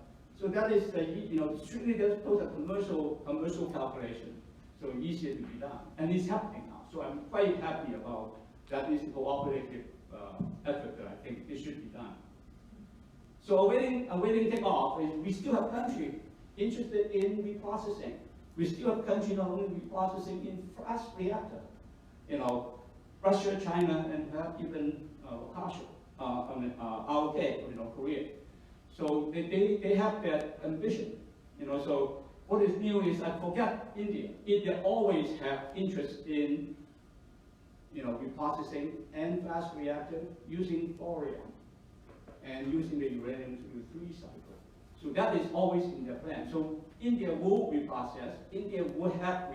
So that is the, you know, strictly those are commercial calculations. So easier to be done. And it's happening now. So I'm quite happy about that is a cooperative effort that I think it should be done. So awaiting takeoff is we still have country interested in reprocessing. We still have country not only reprocessing in fast reactor. You know, Russia, China, and perhaps even ROK, you know, Korea. So they have that ambition. You know, so what is new is I forget India. India always have interest in reprocessing N-fast reactor using thorium and using the uranium-223 cycle. So that is always in their plan. So India will reprocess. India will have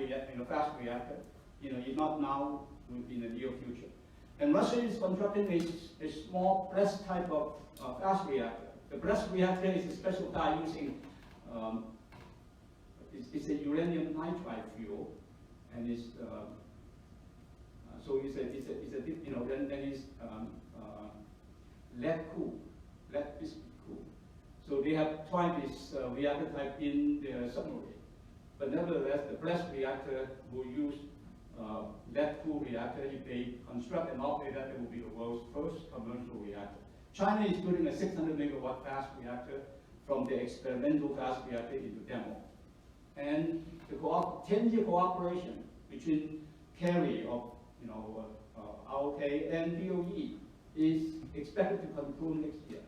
fast reactor. If not now, in the near future. And Russia is constructing a small blast type of fast reactor. The blast reactor is a special type using it's a uranium nitride fuel, and it's so it's lead cool, lead biscuit cool. So they have tried this reactor type in their submarine, but nevertheless, the blast reactor will use lead cool reactor. If they construct and operate that, it will be the world's first commercial reactor. China is building a 600 megawatt fast reactor from the experimental fast reactor into demo. And the 10-year cooperation between Kerry of ROK and DOE is expected to conclude next year.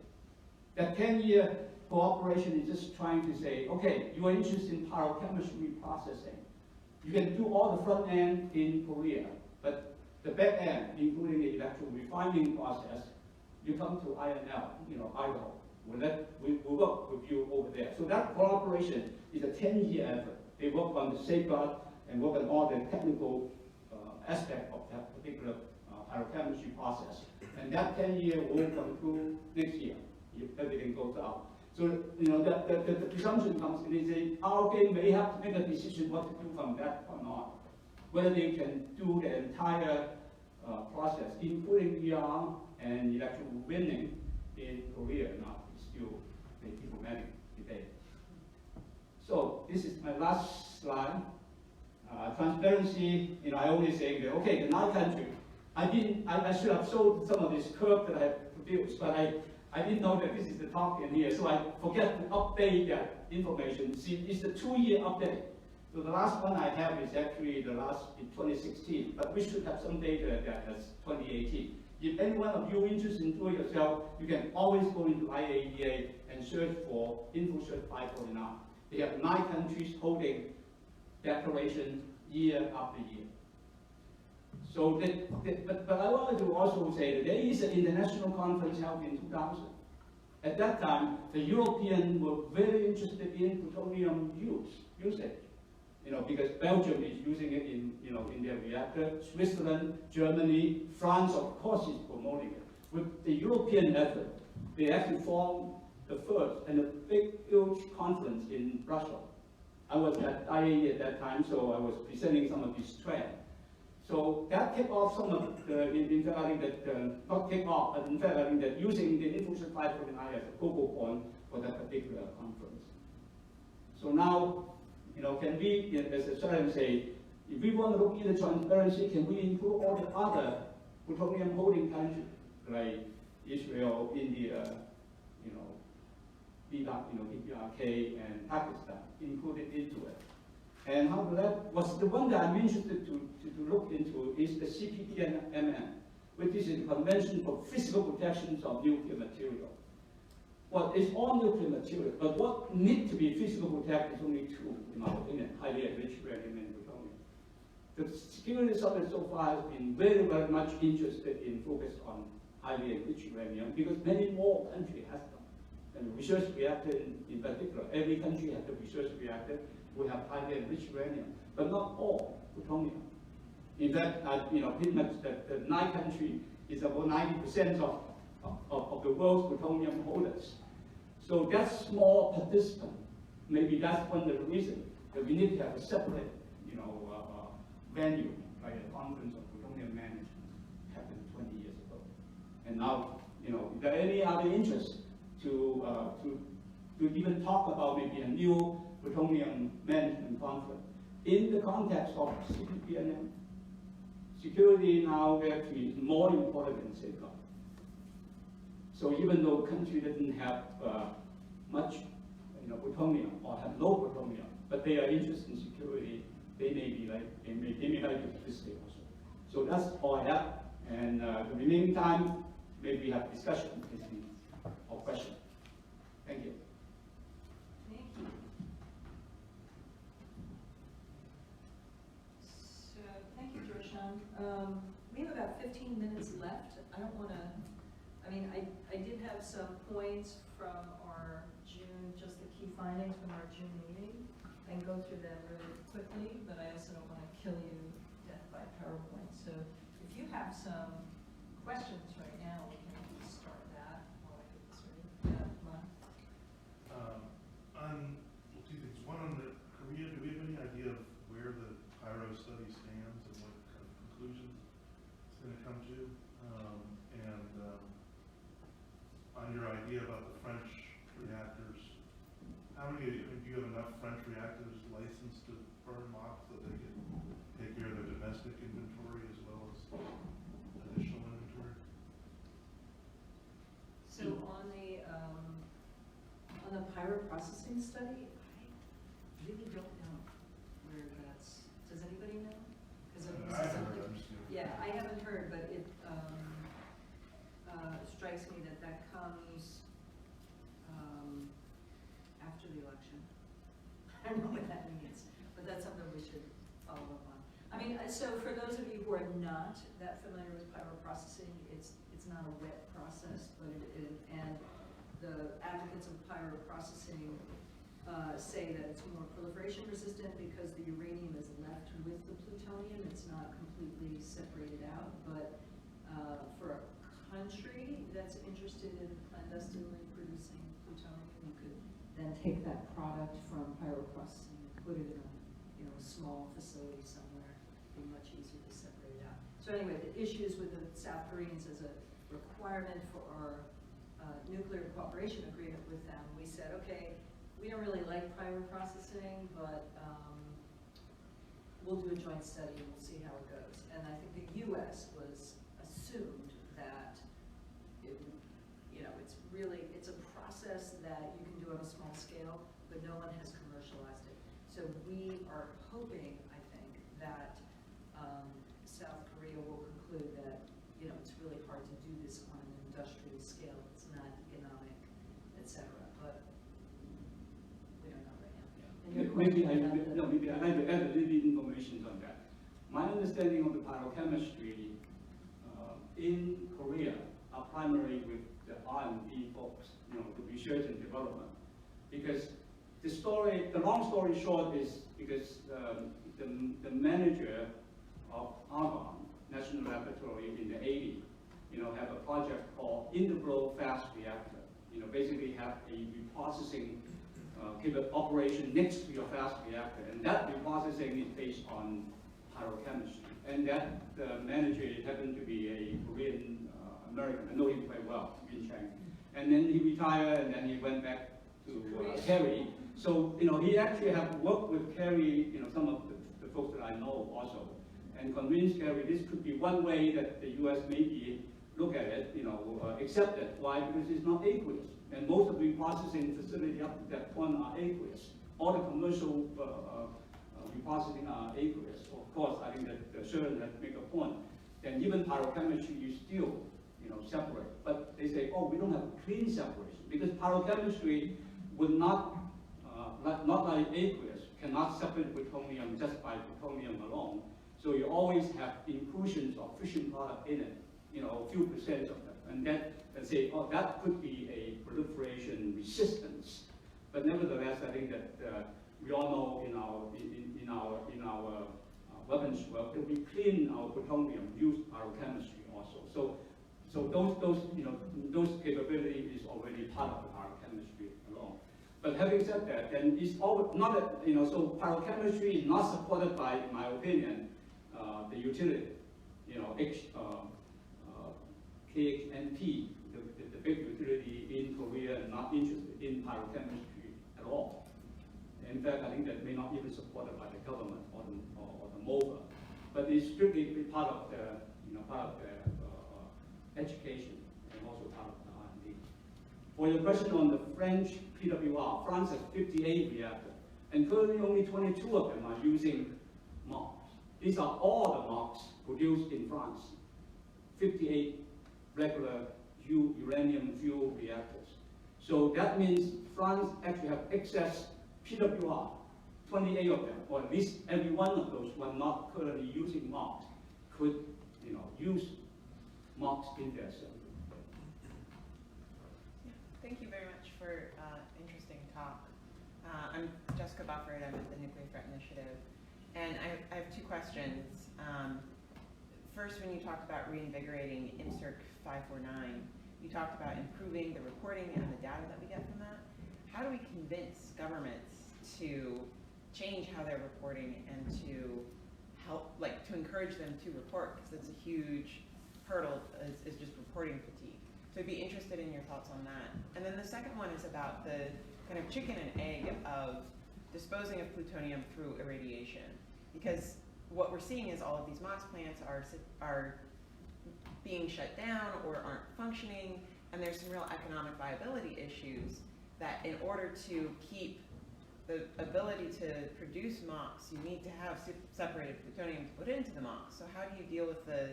That 10-year cooperation is just trying to say, okay, you are interested in pyrochemistry processing. You can do all the front end in Korea, but the back end, including the electro refining process, you come to INL, Idaho. We'll work with you over there. So that cooperation is a 10-year effort. They work on the safeguard and work on all the technical aspect of that particular pyrochemistry process. And that 10-year will conclude next year if everything goes out. So the presumption comes in, is ROK may have to make a decision what to do from that point on. Whether they can do the entire process, including ER and electrical winning in Korea or not, is still a diplomatic debate. So this is my last slide. Transparency, I always say that, okay, the 9 country, I should have showed some of this curve that I have produced, but I didn't know that this is the talk in here, so I forget to update that information. See, it's the 2-year update. So the last one I have is actually the last in 2016, but we should have some data that's 2018. If any one of you interested in doing it yourself, you can always go into IAEA and search for INFCIRC 549. They have 9 countries holding declaration year after year. So, but I wanted to also say that there is an international conference held in 2000. At that time, the Europeans were very interested in plutonium usage. Because Belgium is using it in their reactor. Switzerland, Germany, France, of course, is promoting it. With the European effort, they actually formed the first and a big, huge conference in Brussels. I was at IAEA at that time, so I was presenting some of these trends. So that kicked off some of the, in fact, I think that, not kick off, but in fact, I think that using the INFCIRC 549 as a focal point for that particular conference. So now, can we, as Sharon say, if we want to look into transparency, can we include all the other plutonium holding countries, like Israel, India, PRK, and Pakistan, included into it? And how to that was the one that I'm interested to look into is the CPTMN, which is a convention for physical protections of nuclear material. Well, it's all nuclear material, but what needs to be physical protected is only 2, in my opinion, highly enriched uranium and plutonium. The security summit so far has been very, very much interested in focus on highly enriched uranium because many more countries have them. And research reactor in particular, every country has a research reactor. We have highly enriched uranium, but not all plutonium. In fact, pretty much the 9 countries is about 90% of the world's plutonium holders. So that small participant, maybe that's one of the reasons that we need to have a separate, venue, like a conference of plutonium management happened 20 years ago. And now, if there are any other interests to even talk about maybe a new plutonium management conference in the context of CPTMN. Security now actually is more important than safeguard. So even though a country doesn't have much plutonium or have low plutonium, but they are interested in security, they may like to participate also. So that's all I have. And the remaining time, maybe we have discussion or question. Thank you. Thank you. So, thank you, Jor-Shan. We have about 15 minutes left. I don't want to, I mean, I did have some points from our June, just the key findings from our June meeting, and go through them really quickly, but I also don't want to kill you to death by PowerPoint. So if you have some questions right now, we can start that while I get this ready. Yeah, come on. Well, two things. One, on the Korea, do we have any idea of where the pyro study stands and what kind of conclusions it's going to come to? On your idea about the French reactors, how many, do you have enough French reactors licensed to burn MOX that they can take care of their domestic inventory as well as additional inventory? So on the pyroprocessing study, I really don't know where that's, does anybody know? Because I haven't heard, I'm just yeah, I haven't heard, but it strikes me that that comes after the election. I don't know what that means, but that's something we should follow up on. I mean, so for those of you who are not that familiar with pyroprocessing, it's not a wet process, but and the advocates of pyroprocessing say that it's more proliferation resistant because the uranium is left with the plutonium. It's not completely separated out, but for a country that's interested in clandestinely producing plutonium, you could then take that product from pyroprocessing and put it in a small facility somewhere. It'd be much easier to separate it out. So anyway, the issues with the South Koreans as a requirement for our nuclear cooperation agreement with them, we said, okay, we don't really like pyroprocessing, but we'll do a joint study and we'll see how it goes. And I think the U.S. was assumed that it's a process that you can do on a small scale, but no one has commercialized it. So we are hoping, I think, that South Korea will conclude that it's really hard to do this on an industrial scale. It's not economic, etc. But we don't know right now. And your Maybe question about maybe I'd like to add a little bit information on that. My understanding of the pyrochemistry in Korea are primarily with the R&D folks, the research and development. Because the long story short is because the manager of Argonne National Laboratory in the 80s, have a project called Integral Fast Reactor. Basically have a reprocessing operation next to your fast reactor, and that reprocessing is based on pyrochemistry. And that manager happened to be a Korean American. I know him quite well, Yun Chang. And then he retired, and then he went back to Kerry. So he actually have worked with Kerry, some of the folks that I know also, and convinced Kerry this could be one way that the U.S. maybe look at it, accept it. Why? Because it's not aqueous, and most of the reprocessing facilities up to that point are aqueous. All the commercial reprocessing are aqueous. Of course, I think that Sharon had make a point. Then even pyrochemistry, you still separate. But they say, oh, we don't have clean separation because pyrochemistry would not like aqueous, cannot separate plutonium just by plutonium alone. So you always have inclusions of fission product in it, a few percent of them. And then they say, oh, that could be a proliferation resistance. But nevertheless, I think that we all know in our weapons work that we clean our plutonium, use pyrochemistry also. So those capabilities is already part of the pyrochemistry alone. But having said that, then it's all not so pyrochemistry is not supported by, in my opinion, the utility, KHNP, the big utility in Korea, not interested in pyrochemistry at all. In fact, I think that may not even supported by the government or the MOVA, but it's strictly part of the education and also part of the R&D. For your question on the French PWR, France has 58 reactors, and currently only 22 of them are using MOX. These are all the MOX produced in France, 58 regular uranium fuel reactors. So that means France actually have excess PWR, 28 of them, or at least every one of those who are not currently using MOX could use MOX in there. So. Thank you very much for interesting talk. I'm Jessica Bufford. I'm at the Nuclear Threat Initiative. And I have two questions. First, when you talked about reinvigorating INFCIRC 549, you talked about improving the reporting and the data that we get from that. How do we convince governments to change how they're reporting and to help, like, to encourage them to report? Because it's a huge hurdle, is just reporting fatigue. So I'd be interested in your thoughts on that. And then the second one is about the kind of chicken and egg of disposing of plutonium through irradiation. Because what we're seeing is all of these MOX plants are being shut down or aren't functioning, and there's some real economic viability issues that in order to keep the ability to produce MOX, you need to have separated plutonium to put into the MOX. So how do you deal with the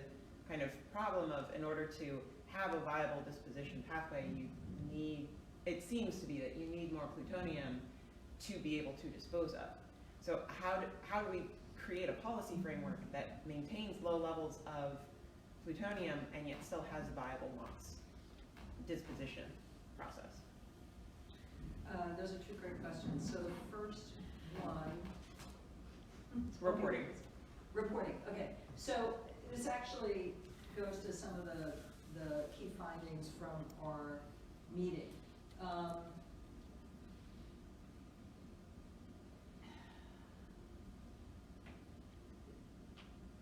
kind of problem of, in order to have a viable disposition pathway, you need, it seems to be that you need more plutonium to be able to dispose of. So how do we create a policy framework that maintains low levels of plutonium and yet still has a viable MOX disposition process? Those are two great questions. So the first one, Reporting. Reporting. Okay. So this actually goes to some of the key findings from our meeting.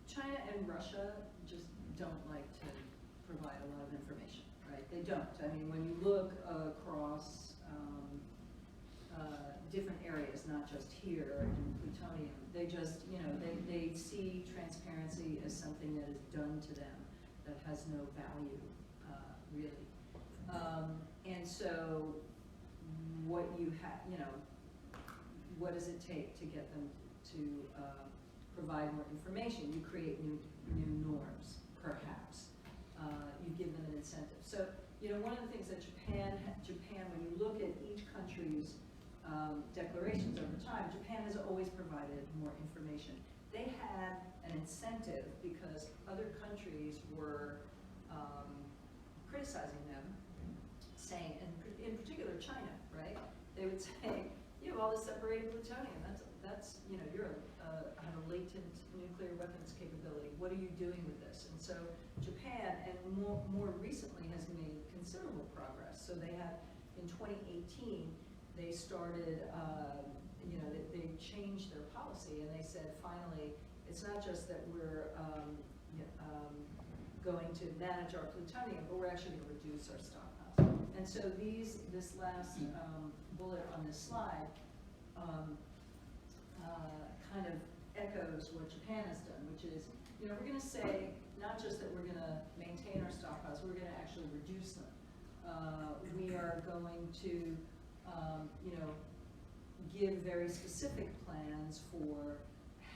China and Russia just don't like to provide a lot of information, right? They don't. I mean, when you look across different areas, not just here in plutonium, they just, you know, they see transparency as something that is done to them that has no value, really. And so what you have, you know, what does it take to get them to provide more information? You create new norms, perhaps. You give them an incentive. So, you know, one of the things that Japan, when you look at each country's declarations over time, Japan has always provided more information. They had an incentive because other countries were criticizing them, saying, and in particular China, right? They would say, you have all this separated plutonium. That's you know, you're have a latent nuclear weapons capability. What are you doing with this? And so Japan, and more recently, has made considerable progress. So they had, in 2018, they started, you know, they changed their policy, and they said, finally, it's not just that we're going to manage our plutonium, but we're actually going to reduce our stockpiles. And so this last bullet on this slide kind of echoes what Japan has done, which is, you know, we're going to say not just that we're going to maintain our stockpiles, we're going to actually reduce them. We are going to, you know, give very specific plans for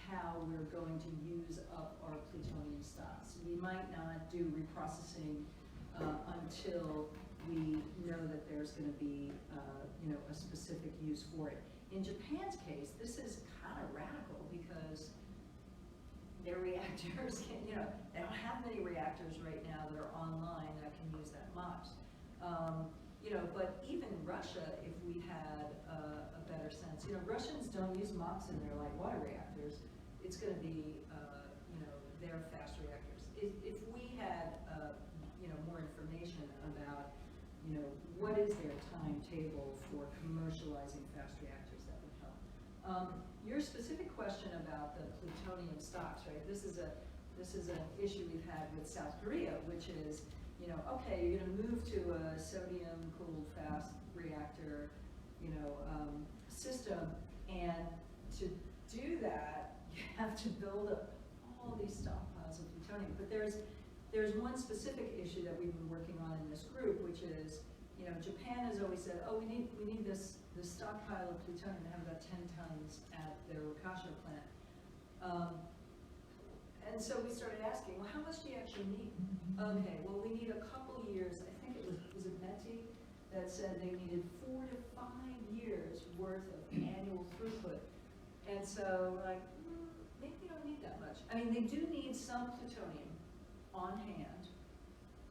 how we're going to use up our plutonium stocks. We might not do reprocessing until we know that there's going to be, you know, a specific use for it. In Japan's case, this is kind of radical because their reactors can, you know, they don't have many reactors right now that are online that can use that MOX. You know, but even Russia, if we had a better sense, you know, Russians don't use MOX in their light water reactors. It's going to be, you know, their fast reactors. If we had, you know, more information about, you know, what is their timetable for commercializing fast reactors, that would help. Your specific question about the plutonium stocks, right? This is an issue we've had with South Korea, which is, you know, okay, you're going to move to a sodium-cooled fast reactor, you know, system, and to do that, you have to build up all these stockpiles of plutonium. But there's one specific issue that we've been working on in this group, which is, you know, Japan has always said, oh, we need this stockpile of plutonium. They have about 10 tons at their Wakasha plant. And so we started asking, well, how much do you actually need? Okay, well, we need a couple years. I think it was it METI that said they needed 4 to 5 years worth of annual throughput. And so, like, maybe you don't need that much. I mean, they do need some plutonium on hand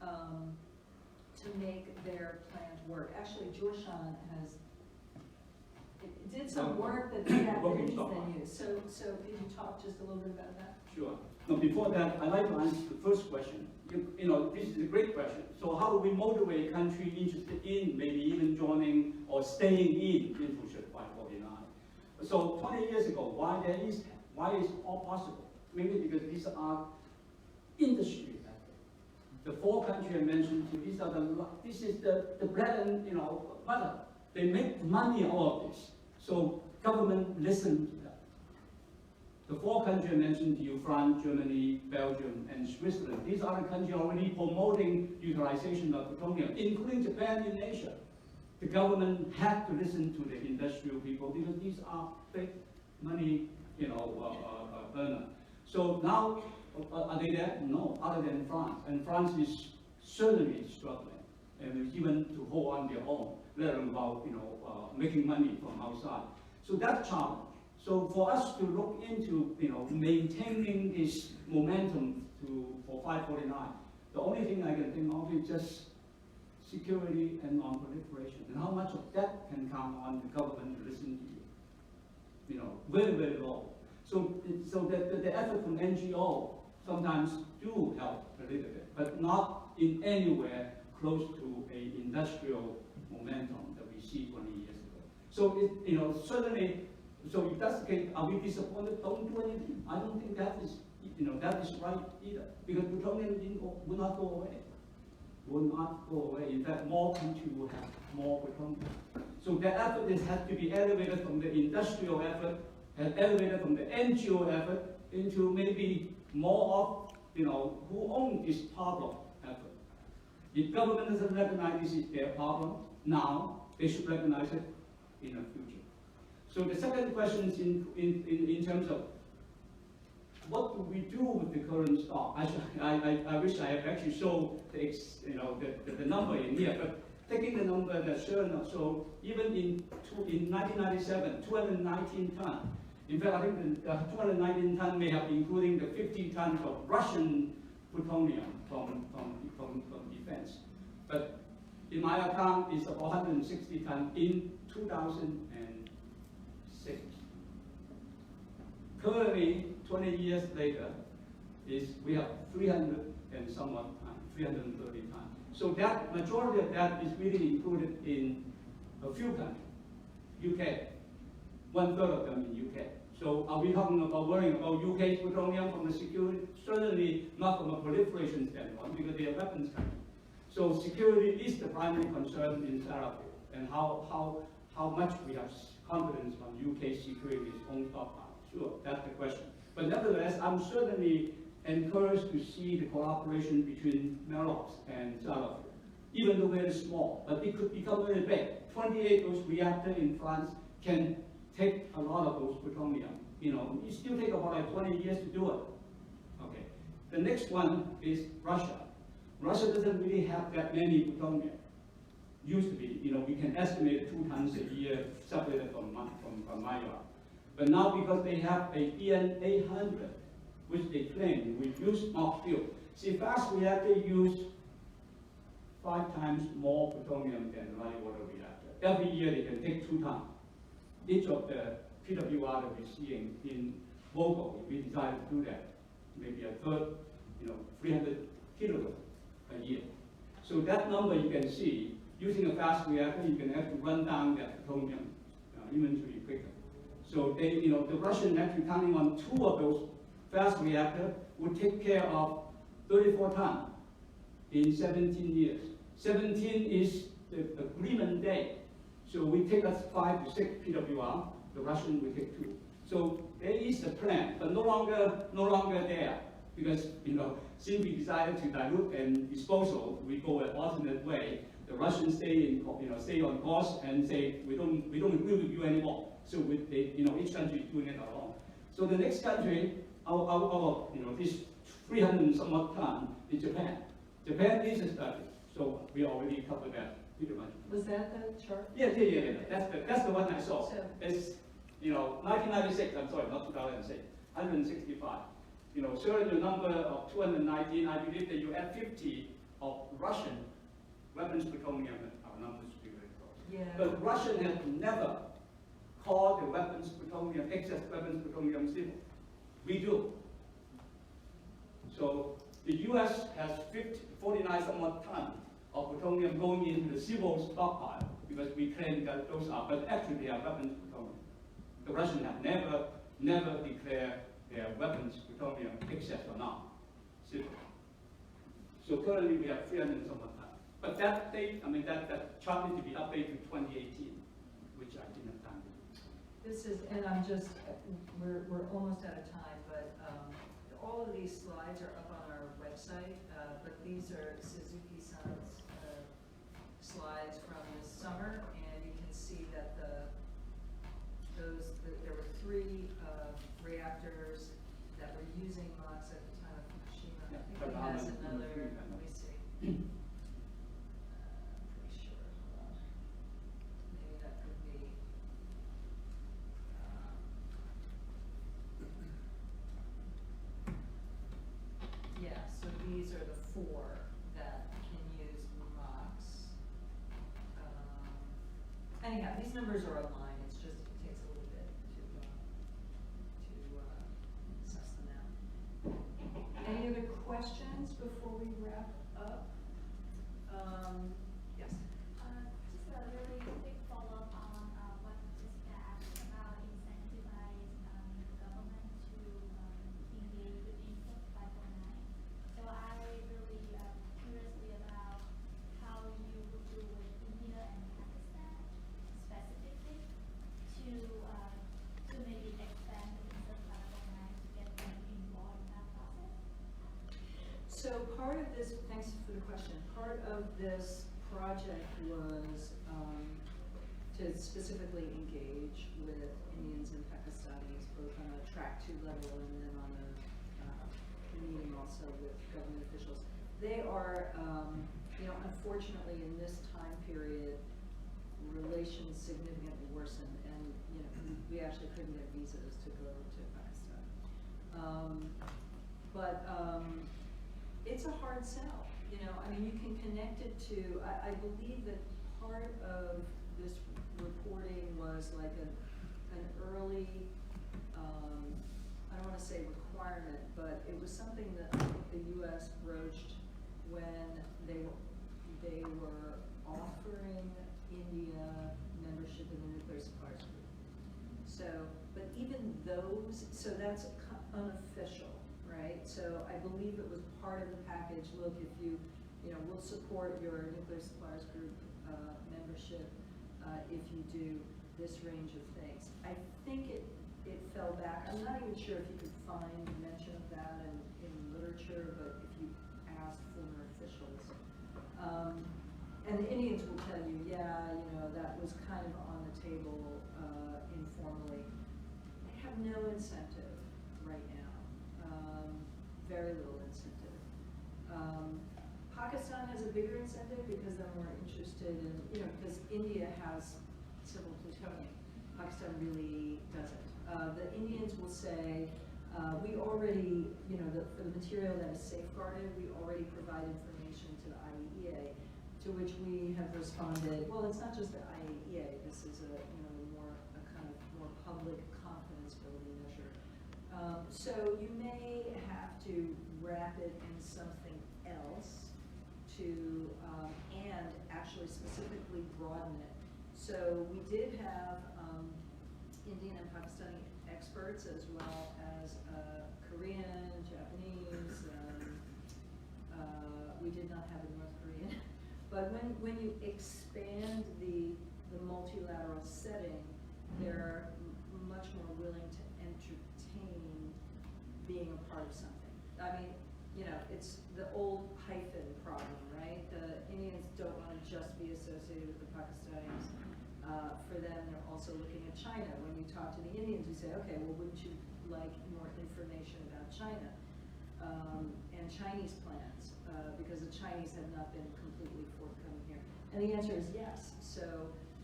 to make their plant work. Actually, Jor-Shan did some work that the Japanese then used. So can you talk just a little bit about that? Sure. Now, before that, I'd like to answer the first question. You know, this is a great question. So how do we motivate a country interested in maybe even joining or staying in INFCIRC 549? So 20 years ago, why is all possible? Maybe because these are industry. The 4 countries I mentioned, this is the bread and butter. They make money out of this. So government listen to that. The 4 countries I mentioned to you, France, Germany, Belgium, and Switzerland, these are the countries already promoting utilization of plutonium, including Japan in Asia. The government had to listen to the industrial people because these are big money, earner. So now, are they there? No, other than France. And France is certainly struggling, and even to hold on their own, let alone about making money from outside. So that's a challenge. So for us to look into maintaining this momentum for 549, the only thing I can think of is just security and non-proliferation, and how much of that can count on the government to listen to you. Very, very low. So the effort from NGO sometimes do help a little bit, but not in anywhere close to an industrial momentum that we see 20 years ago. So certainly, so if that's the case, are we disappointed? Don't do anything. I don't think that is right either, because plutonium will not go away. Will not go away. In fact, more countries will have more plutonium. So the effort has to be elevated from the industrial effort and elevated from the NGO effort into maybe more of who own this problem effort. If government doesn't recognize this is their problem now, they should recognize it in the future. So the second question is in terms of what do we do with the current stock? I wish I had actually shown the number in here, but taking the number that Sharon showed, even in 1997, 219 tons. In fact, I think the 219 tons may have including the 50 tons of Russian plutonium from defense. But in my account, it's about 160 tons in 2006. Currently, 20 years later, we have 300 and somewhat tons, 330 tons. So that majority of that is really included in a few countries. UK, 1/3 of them in UK. So are we talking about worrying about UK's plutonium from the security? Certainly not from a proliferation standpoint, because they are weapons country. So security is the primary concern in Sellafield, and how much we have confidence on UK's security, its own stockpile. Sure, that's the question. But nevertheless, I'm certainly encouraged to see the cooperation between Maroc and Sellafield, even though very small, but it could become very big. 28 those reactors in France can take a lot of those plutonium. It still take about like 20 years to do it. Okay. The next one is Russia. Russia doesn't really have that many plutonium. Used to be, we can estimate 2 tons a year separated from Maya. But now because they have a EN800, which they claim we use mock fuel. See, fast reactor use 5 times more plutonium than light water reactor. Every year they can take 2 tons. Each of the PWR that we're seeing in Vogel, if we decide to do that, maybe a third, 300 kilograms a year. So that number you can see, using a fast reactor, you can actually run down that plutonium inventory quicker. So they, the Russian actually counting on 2 of those fast reactors would take care of 34 tons in 17 years. 17 is the agreement date. So we take us 5 to 6 PWR, the Russian will take 2. So there is a plan, but no longer there. Because, since we decided to dilute and disposal, we go an alternate way. The Russians stay on course and say, we don't agree with you anymore. So each country is doing it alone. So the next country, this 300 and some odd ton is Japan. Japan is a study, so we already covered that pretty much. Was that the chart? Yeah. That's the one I saw. So, it's 1996. I'm sorry, not 2006. 165. Showing the number of 219. I believe that you add 50 of Russian weapons plutonium, our numbers will be very close. Yeah. But Russia has never called the weapons plutonium, excess weapons plutonium civil. We do. So the US has 49 some odd tons of plutonium going into the civil stockpile because we claim that those are, but actually they are weapons plutonium. The Russians have never declared their weapons plutonium excess or not civil. So currently we have 300 some odd tons. But that date, I mean that chart needs to be updated to 2018, which I didn't have time to do. This is, and I'm just, we're almost out of time, but all of these slides are up on our website, but these are Suzuki-san's slides from this summer, and you can see that there were 3 reactors that were using MOX at the time of Fukushima. Yeah, I think he has another, let me see. Pretty sure, hold on. Maybe that could be. Yeah, so these are the 4 that can use MOX. Anyhow, these numbers are online, it's just, it takes a little bit to suss them out. Any other questions before we wrap up? Yes? Just a really quick follow-up on what Jessica asked about incentivize the government to engage with INFCIRC 549. So I really curiously about how you would do with India and Pakistan specifically to maybe expand the INFCIRC 549 to get them involved in that process. So part of this, thanks for the question, part of this project was to specifically engage with Indians and Pakistanis, both on a track 2 level and then on a meeting also with government officials. They are, unfortunately in this time period, relations significantly worsened, and we actually couldn't get visas to go to Pakistan. It's a hard sell. I mean, you can connect it to. I believe that part of this reporting was like an early. I don't want to say requirement, but it was something that I think the U.S. broached when they were offering India membership in the Nuclear Suppliers Group. So, but even those, so that's unofficial, right? So I believe it was part of the package. Look, if we'll support your Nuclear Suppliers Group membership if you do this range of things. I think it fell back. I'm not even sure if you could find mention of that in literature, but if you ask former officials. And the Indians will tell you, yeah, that was kind of on the table informally. They have no incentive right now, very little incentive. Pakistan has a bigger incentive because they're more interested in, because India has civil plutonium. Pakistan really doesn't. The Indians will say, we already, for the material that is safeguarded, we already provide information to the IAEA, to which we have responded, well, it's not just the IAEA, this is a kind of more public confidence building measure. So you may have to wrap it in something else to, and actually specifically broaden it. So we did have Indian and Pakistani experts as well as Korean, Japanese, we did not have a North Korean. But when you expand the multilateral setting, they're much more willing to entertain being a part of something. I mean, it's the old hyphen problem, right? The Indians don't want to just be associated with the Pakistanis. For them, they're also looking at China. When you talk to the Indians, you say, okay, well, wouldn't you like more information about China and Chinese plans? Because the Chinese have not been completely forthcoming here. And the answer is yes. So,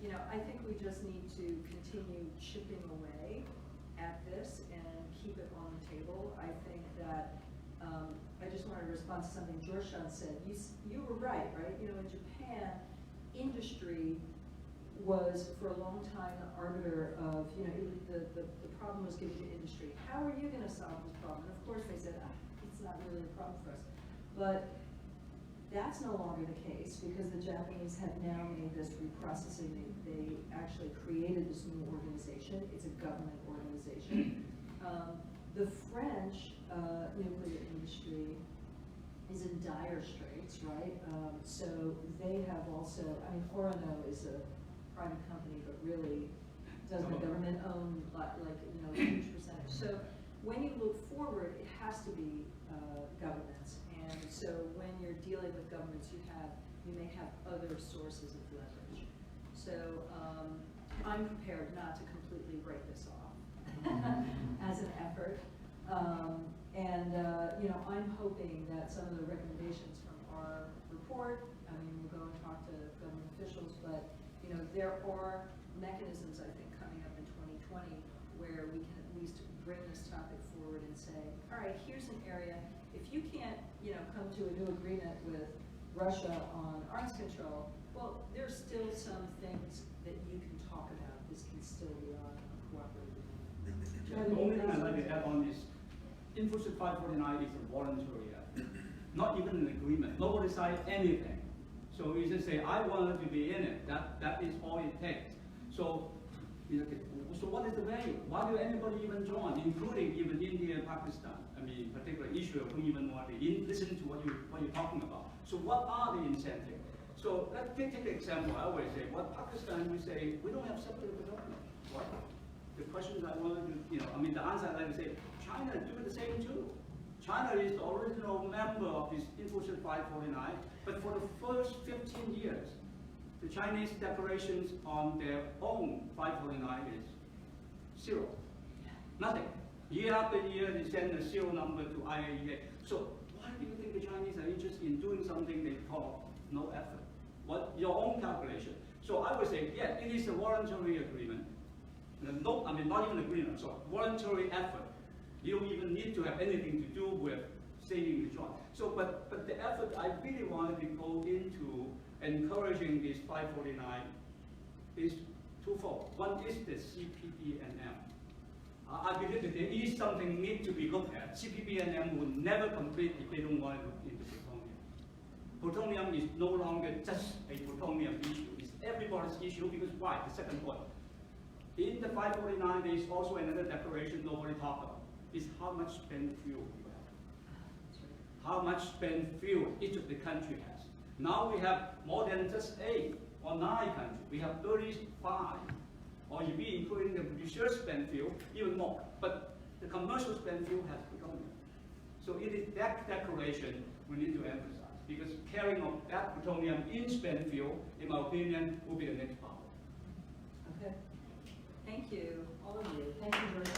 I think we just need to continue chipping away at this and keep it on the table. I think that I just wanted to respond to something Jor-Shan said. You were right? You know, in Japan, industry was for a long time the arbiter of, you know, the problem was given to industry. How are you going to solve this problem? And of course they said, it's not really a problem for us. But that's no longer the case because the Japanese have now made this reprocessing. They actually created this new organization. It's a government organization. The French nuclear industry is in dire straits, right? So they have also, I mean, Orano is a private company, but really doesn't the government own like you know, a huge percentage. So when you look forward, it has to be governments. And so when you're dealing with governments, you may have other sources of leverage. So I'm prepared not to completely break this off as an effort. You know, I'm hoping that some of the recommendations from our report, I mean, we'll go and talk to government officials, but you know, there are mechanisms, I think, coming up in 2020 where we can at least bring this topic forward and say, all right, here's an area. If you can't, you know, come to a new agreement with Russia on arms control, well, there's still some things that you can talk about. This can still be on a cooperative. The only thing I'd like to add on is INFCIRC 549 is a voluntary act, not even an agreement. Nobody signed anything. So you just say, I wanted to be in it. That is all it takes. So, so what is the value? Why do anybody even join, including even India and Pakistan? I mean, particular Israel, who even want to listen to what you're talking about. So what are the incentives? So let's take an example. I always say, well, Pakistan, we say, we don't have separate development. What? The questions I wanted to, you know, I mean, the answer I like to say, China do the same too. China is the original member of this INFCIRC 549, but for the first 15 years, the Chinese declarations on their own 549 is zero. Nothing. Year after year, they send a zero number to IAEA. So why do you think the Chinese are interested in doing something they call no effort? What your own calculation? So I would say, yeah, it is a voluntary agreement. No, I mean, not even agreement, so voluntary effort. You don't even need to have anything to do with saving the job. So, but the effort I really wanted to go into encouraging this 549 is twofold. One is the CPP&M. I believe that there is something need to be looked at. CPP&M will never complete if they don't want to look into plutonium. Plutonium is no longer just a plutonium issue. It's everybody's issue because why? The second point. In the 549, there is also another declaration nobody talked about. Is how much spent fuel you have. How much spent fuel each of the country has. Now we have more than just 8 or 9 countries. We have 35. Or if we including the research spent fuel, even more. But the commercial spent fuel has plutonium. So it is that declaration we need to emphasize. Because carrying of that plutonium in spent fuel, in my opinion, will be the next problem. Okay. Thank you, all of you. Thank you, Jor-Shan.